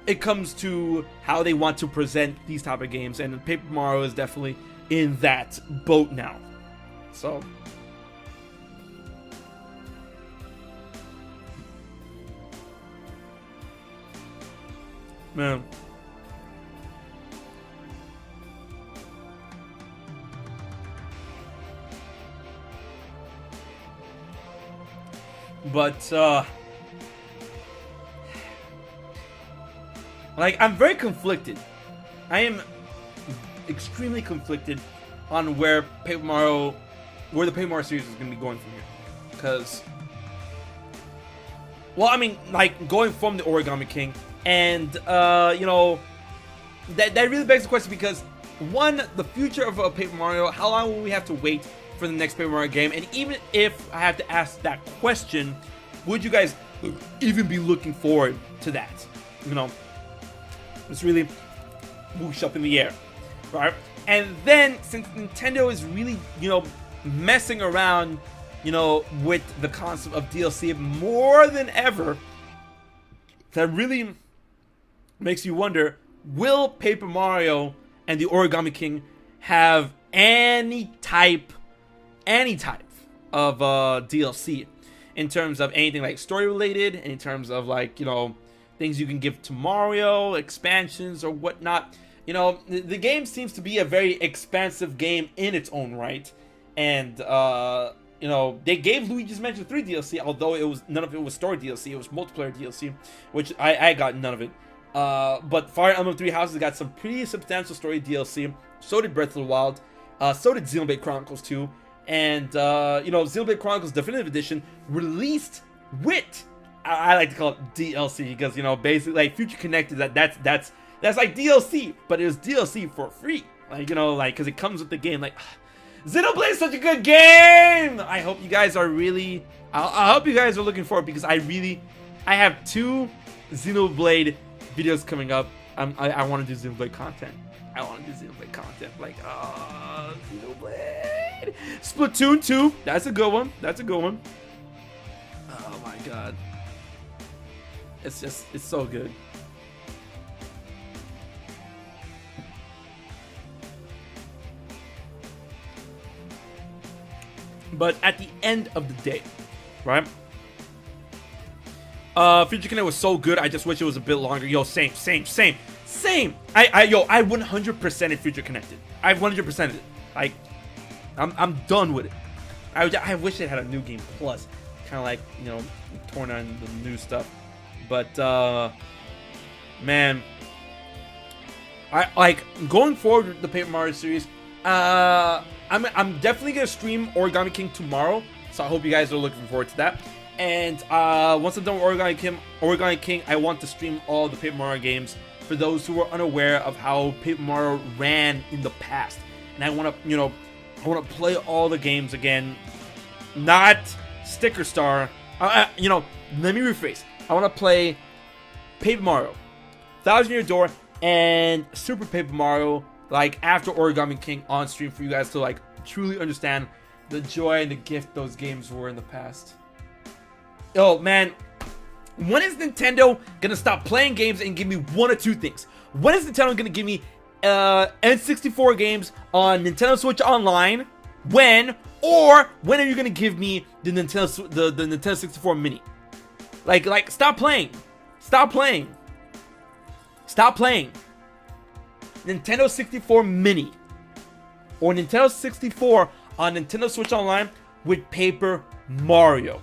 it comes to how they want to present these type of games. And Paper Mario is definitely in that boat now. So man, but like, I'm very conflicted. I am extremely conflicted on where the Paper Mario series is going to be going from here. Because, well, I mean, like, going from the Origami King, and, you know, that really begs the question, because, one, the future of Paper Mario, how long will we have to wait for the next Paper Mario game? And even if I have to ask that question, would you guys even be looking forward to that? You know, it's really whoosh up in the air, right? And then, since Nintendo is really, you know, messing around you know, with the concept of DLC more than ever, that really makes you wonder, will Paper Mario and the Origami King have any type of DLC in terms of anything like story related, in terms of like, you know, things you can give to Mario, expansions or whatnot. You know, the game seems to be a very expansive game in its own right, and you know, they gave Luigi's Mansion 3 DLC, although none of it was story DLC, it was multiplayer DLC, which I got none of it. But Fire Emblem Three Houses got some pretty substantial story DLC. So did Breath of the Wild. So did Xenoblade Chronicles 2. And, you know, Xenoblade Chronicles Definitive Edition released with, I like to call it DLC, because, you know, basically, like, Future Connected, that's like DLC, but it was DLC for free. Like, you know, like, because it comes with the game, like, Xenoblade is such a good game! I hope you guys are really, I hope you guys are looking forward, because I have 2 Xenoblade videos coming up. I want to do Xenoblade content. Like, Xenoblade. Splatoon 2. That's a good one. Oh my god. It's so good. But at the end of the day, right? Future Connect was so good. I just wish it was a bit longer. Yo, same. I 100%ed Future Connected. I 100%ed it. Like, I'm done with it. I wish it had a new game plus, kind of like, you know, torn on the new stuff. But man, I like going forward with the Paper Mario series. I'm definitely gonna stream Origami King tomorrow, so I hope you guys are looking forward to that. And once I'm done with Origami King, I want to stream all the Paper Mario games for those who are unaware of how Paper Mario ran in the past. And I want to, you know, play all the games again, not Sticker Star. You know, let me rephrase. I want to play Paper Mario, Thousand Year Door, and Super Paper Mario, like after Origami King on stream, for you guys to like truly understand the joy and the gift those games were in the past. Oh man, when is Nintendo gonna stop playing games and give me one or two things? When is Nintendo gonna give me N64 games on Nintendo Switch Online? When? Or when are you gonna give me the Nintendo 64 Mini? Like stop playing. Nintendo 64 Mini or Nintendo 64 on Nintendo Switch Online with Paper Mario,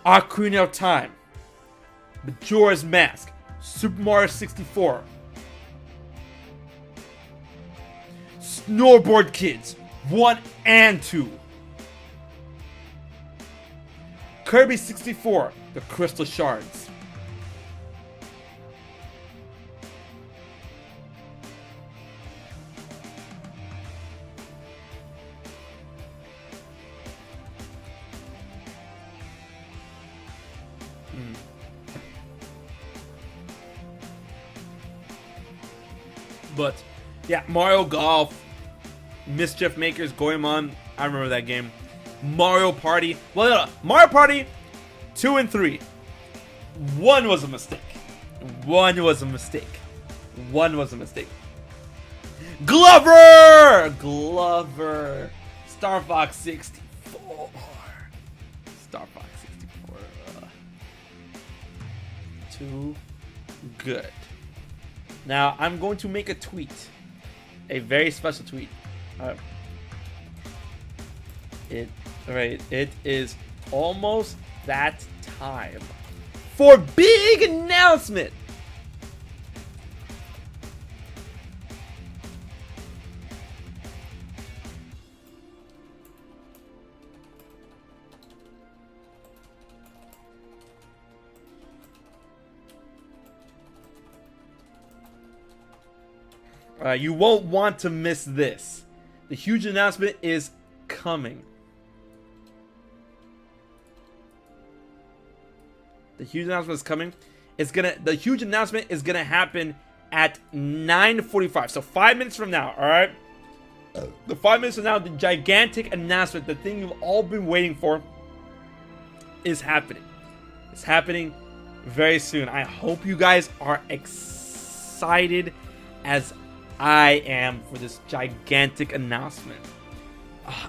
Ocarina of Time, Majora's Mask, Super Mario 64, Snowboard Kids 1 and 2, Kirby 64, The Crystal Shards. But yeah, Mario Golf, Mischief Makers, Goemon, I remember that game. Mario Party, well, no, Mario Party 2 and 3. One was a mistake. Glover, Star Fox 64. Too good. Now, I'm going to make a tweet. A very special tweet. It is almost that time for big announcement. You won't want to miss this. The huge announcement is coming. The huge announcement is gonna happen at 9:45. So 5 minutes from now, all right? The 5 minutes are now. The gigantic announcement, the thing you've all been waiting for, is happening. It's happening very soon. I hope you guys are excited as I am for this gigantic announcement.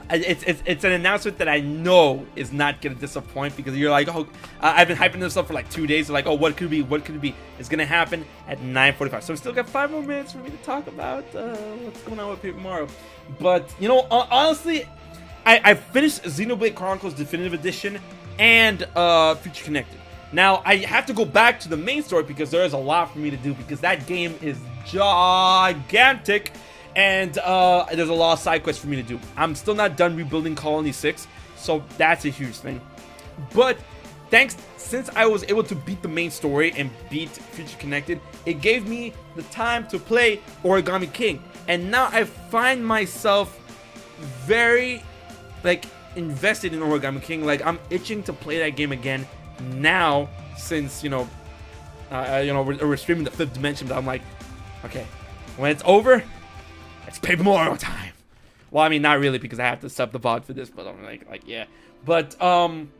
It's an announcement that I know is not gonna disappoint, because you're like, oh, I've been hyping this up for like 2 days. Like, oh, what could it be? What could it be? It's gonna happen at 9:45. So we still got 5 more minutes for me to talk about what's going on with Paper Mario. But you know, honestly, I finished Xenoblade Chronicles Definitive Edition and Future Connected. Now I have to go back to the main story because there is a lot for me to do, because that game is gigantic. And there's a lot of side quests for me to do. I'm still not done rebuilding Colony 6, so that's a huge thing. But since I was able to beat the main story and beat Future Connected, it gave me the time to play Origami King. And now I find myself very, like, invested in Origami King. Like, I'm itching to play that game again now, since, we're streaming the 5th dimension. But I'm like, okay, when it's over, it's Paper Mario time. Well, I mean, not really, because I have to sub the VOD for this, but I'm like, yeah. But, I'm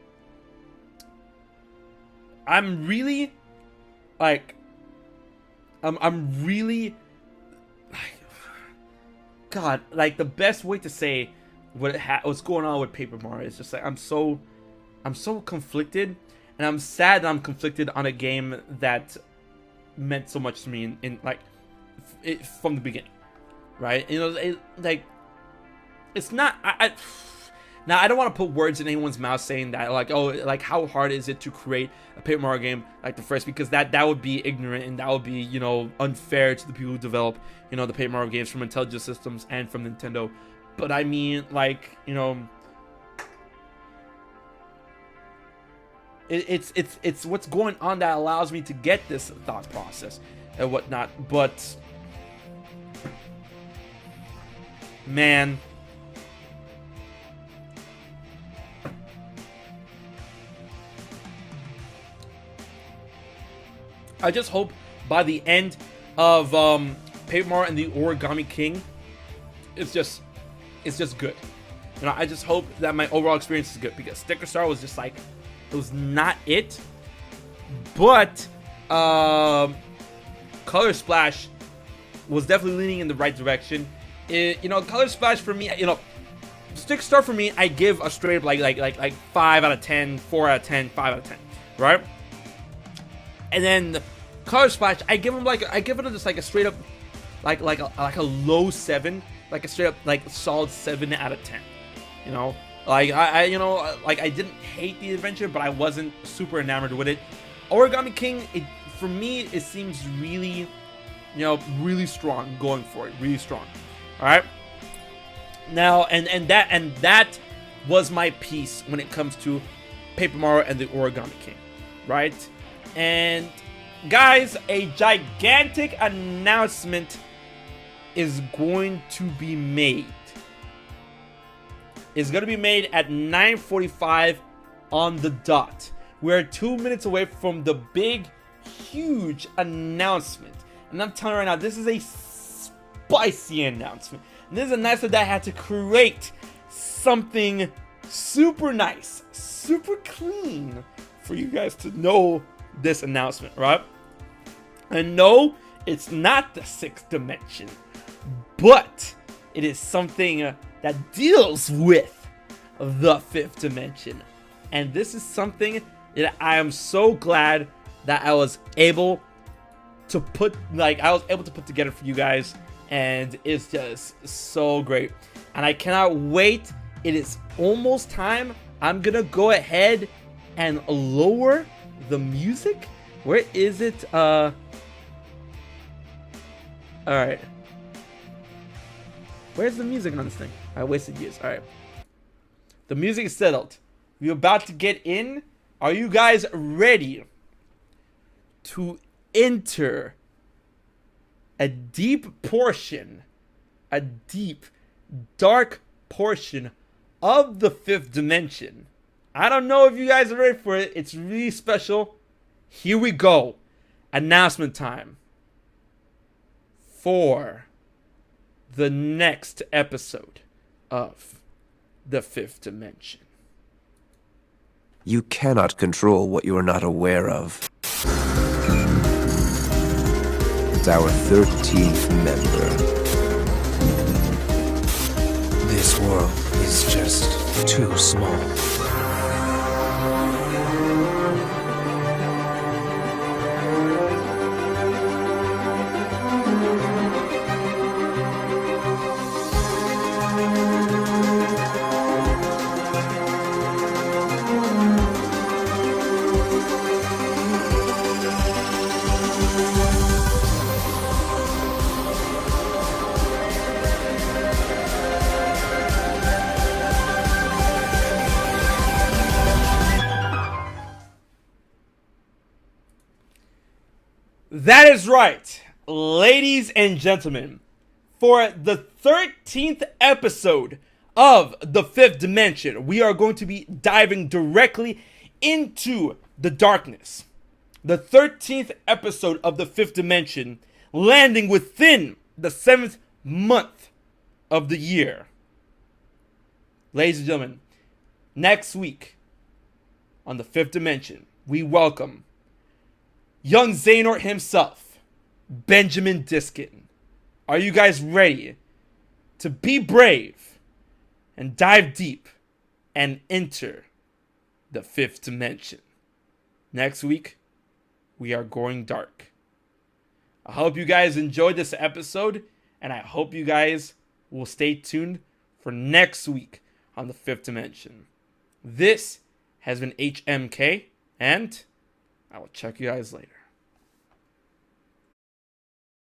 really, like, I'm really, like, God, like, the best way to say what's going on with Paper Mario is just, like, I'm so conflicted, and I'm sad that I'm conflicted on a game that meant so much to me from the beginning. Right, it's not. Now I don't want to put words in anyone's mouth saying that, like, oh, like, how hard is it to create a Paper Mario game like the first? Because that would be ignorant, and that would be, unfair to the people who develop, the Paper Mario games from Intelligent Systems and from Nintendo. But I mean, like, it's what's going on that allows me to get this thought process and whatnot. But man, I just hope by the end of Paper Mario and the Origami King, it's just good. I just hope that my overall experience is good, because Sticker Star was just like, it was not it. But Color Splash was definitely leaning in the right direction. Color Splash for me, Stick Star for me, I give a straight up like 5 out of 10, 4 out of 10, 5 out of 10, right? And then Color Splash, I give it just like a straight up, like a low 7, like a straight up like solid 7 out of 10. I didn't hate the adventure, but I wasn't super enamored with it. Origami King, for me, it seems really, really strong going for it, really strong. All right. Now, and that was my piece when it comes to Paper Mario and the Origami King, right? And guys, a gigantic announcement is going to be made. It's going to be made at 9:45 on the dot. We're 2 minutes away from the big, huge announcement. And I'm telling you right now, this is a spicy announcement. And this is an announcement that I had to create something super nice, super clean for you guys to know this announcement, right? And no, it's not the 6th dimension, but it is something that deals with the 5th dimension. And this is something that I am so glad that I was able to put together for you guys, and it's just so great. And I cannot wait. It is almost time. I'm gonna go ahead and lower the music. Where is it? All right. Where's the music on this thing? I wasted years. All right. The music is settled. We're about to get in. Are you guys ready to enter a deep portion, a deep, dark portion of the 5th dimension? I don't know if you guys are ready for it. It's really special. Here we go. Announcement time for the next episode of The Fifth Dimension. You cannot control what you are not aware of. It's our 13th member. This world is just too small. That is right, ladies and gentlemen. For the 13th episode of The Fifth Dimension, we are going to be diving directly into the darkness. The 13th episode of The Fifth Dimension, landing within the 7th month of the year. Ladies and gentlemen, next week on The Fifth Dimension, we welcome young Xehanort himself, Benjamin Diskin. Are you guys ready to be brave and dive deep and enter the Fifth Dimension? Next week, we are going dark. I hope you guys enjoyed this episode, and I hope you guys will stay tuned for next week on the Fifth Dimension. This has been HMK, and I will check you guys later.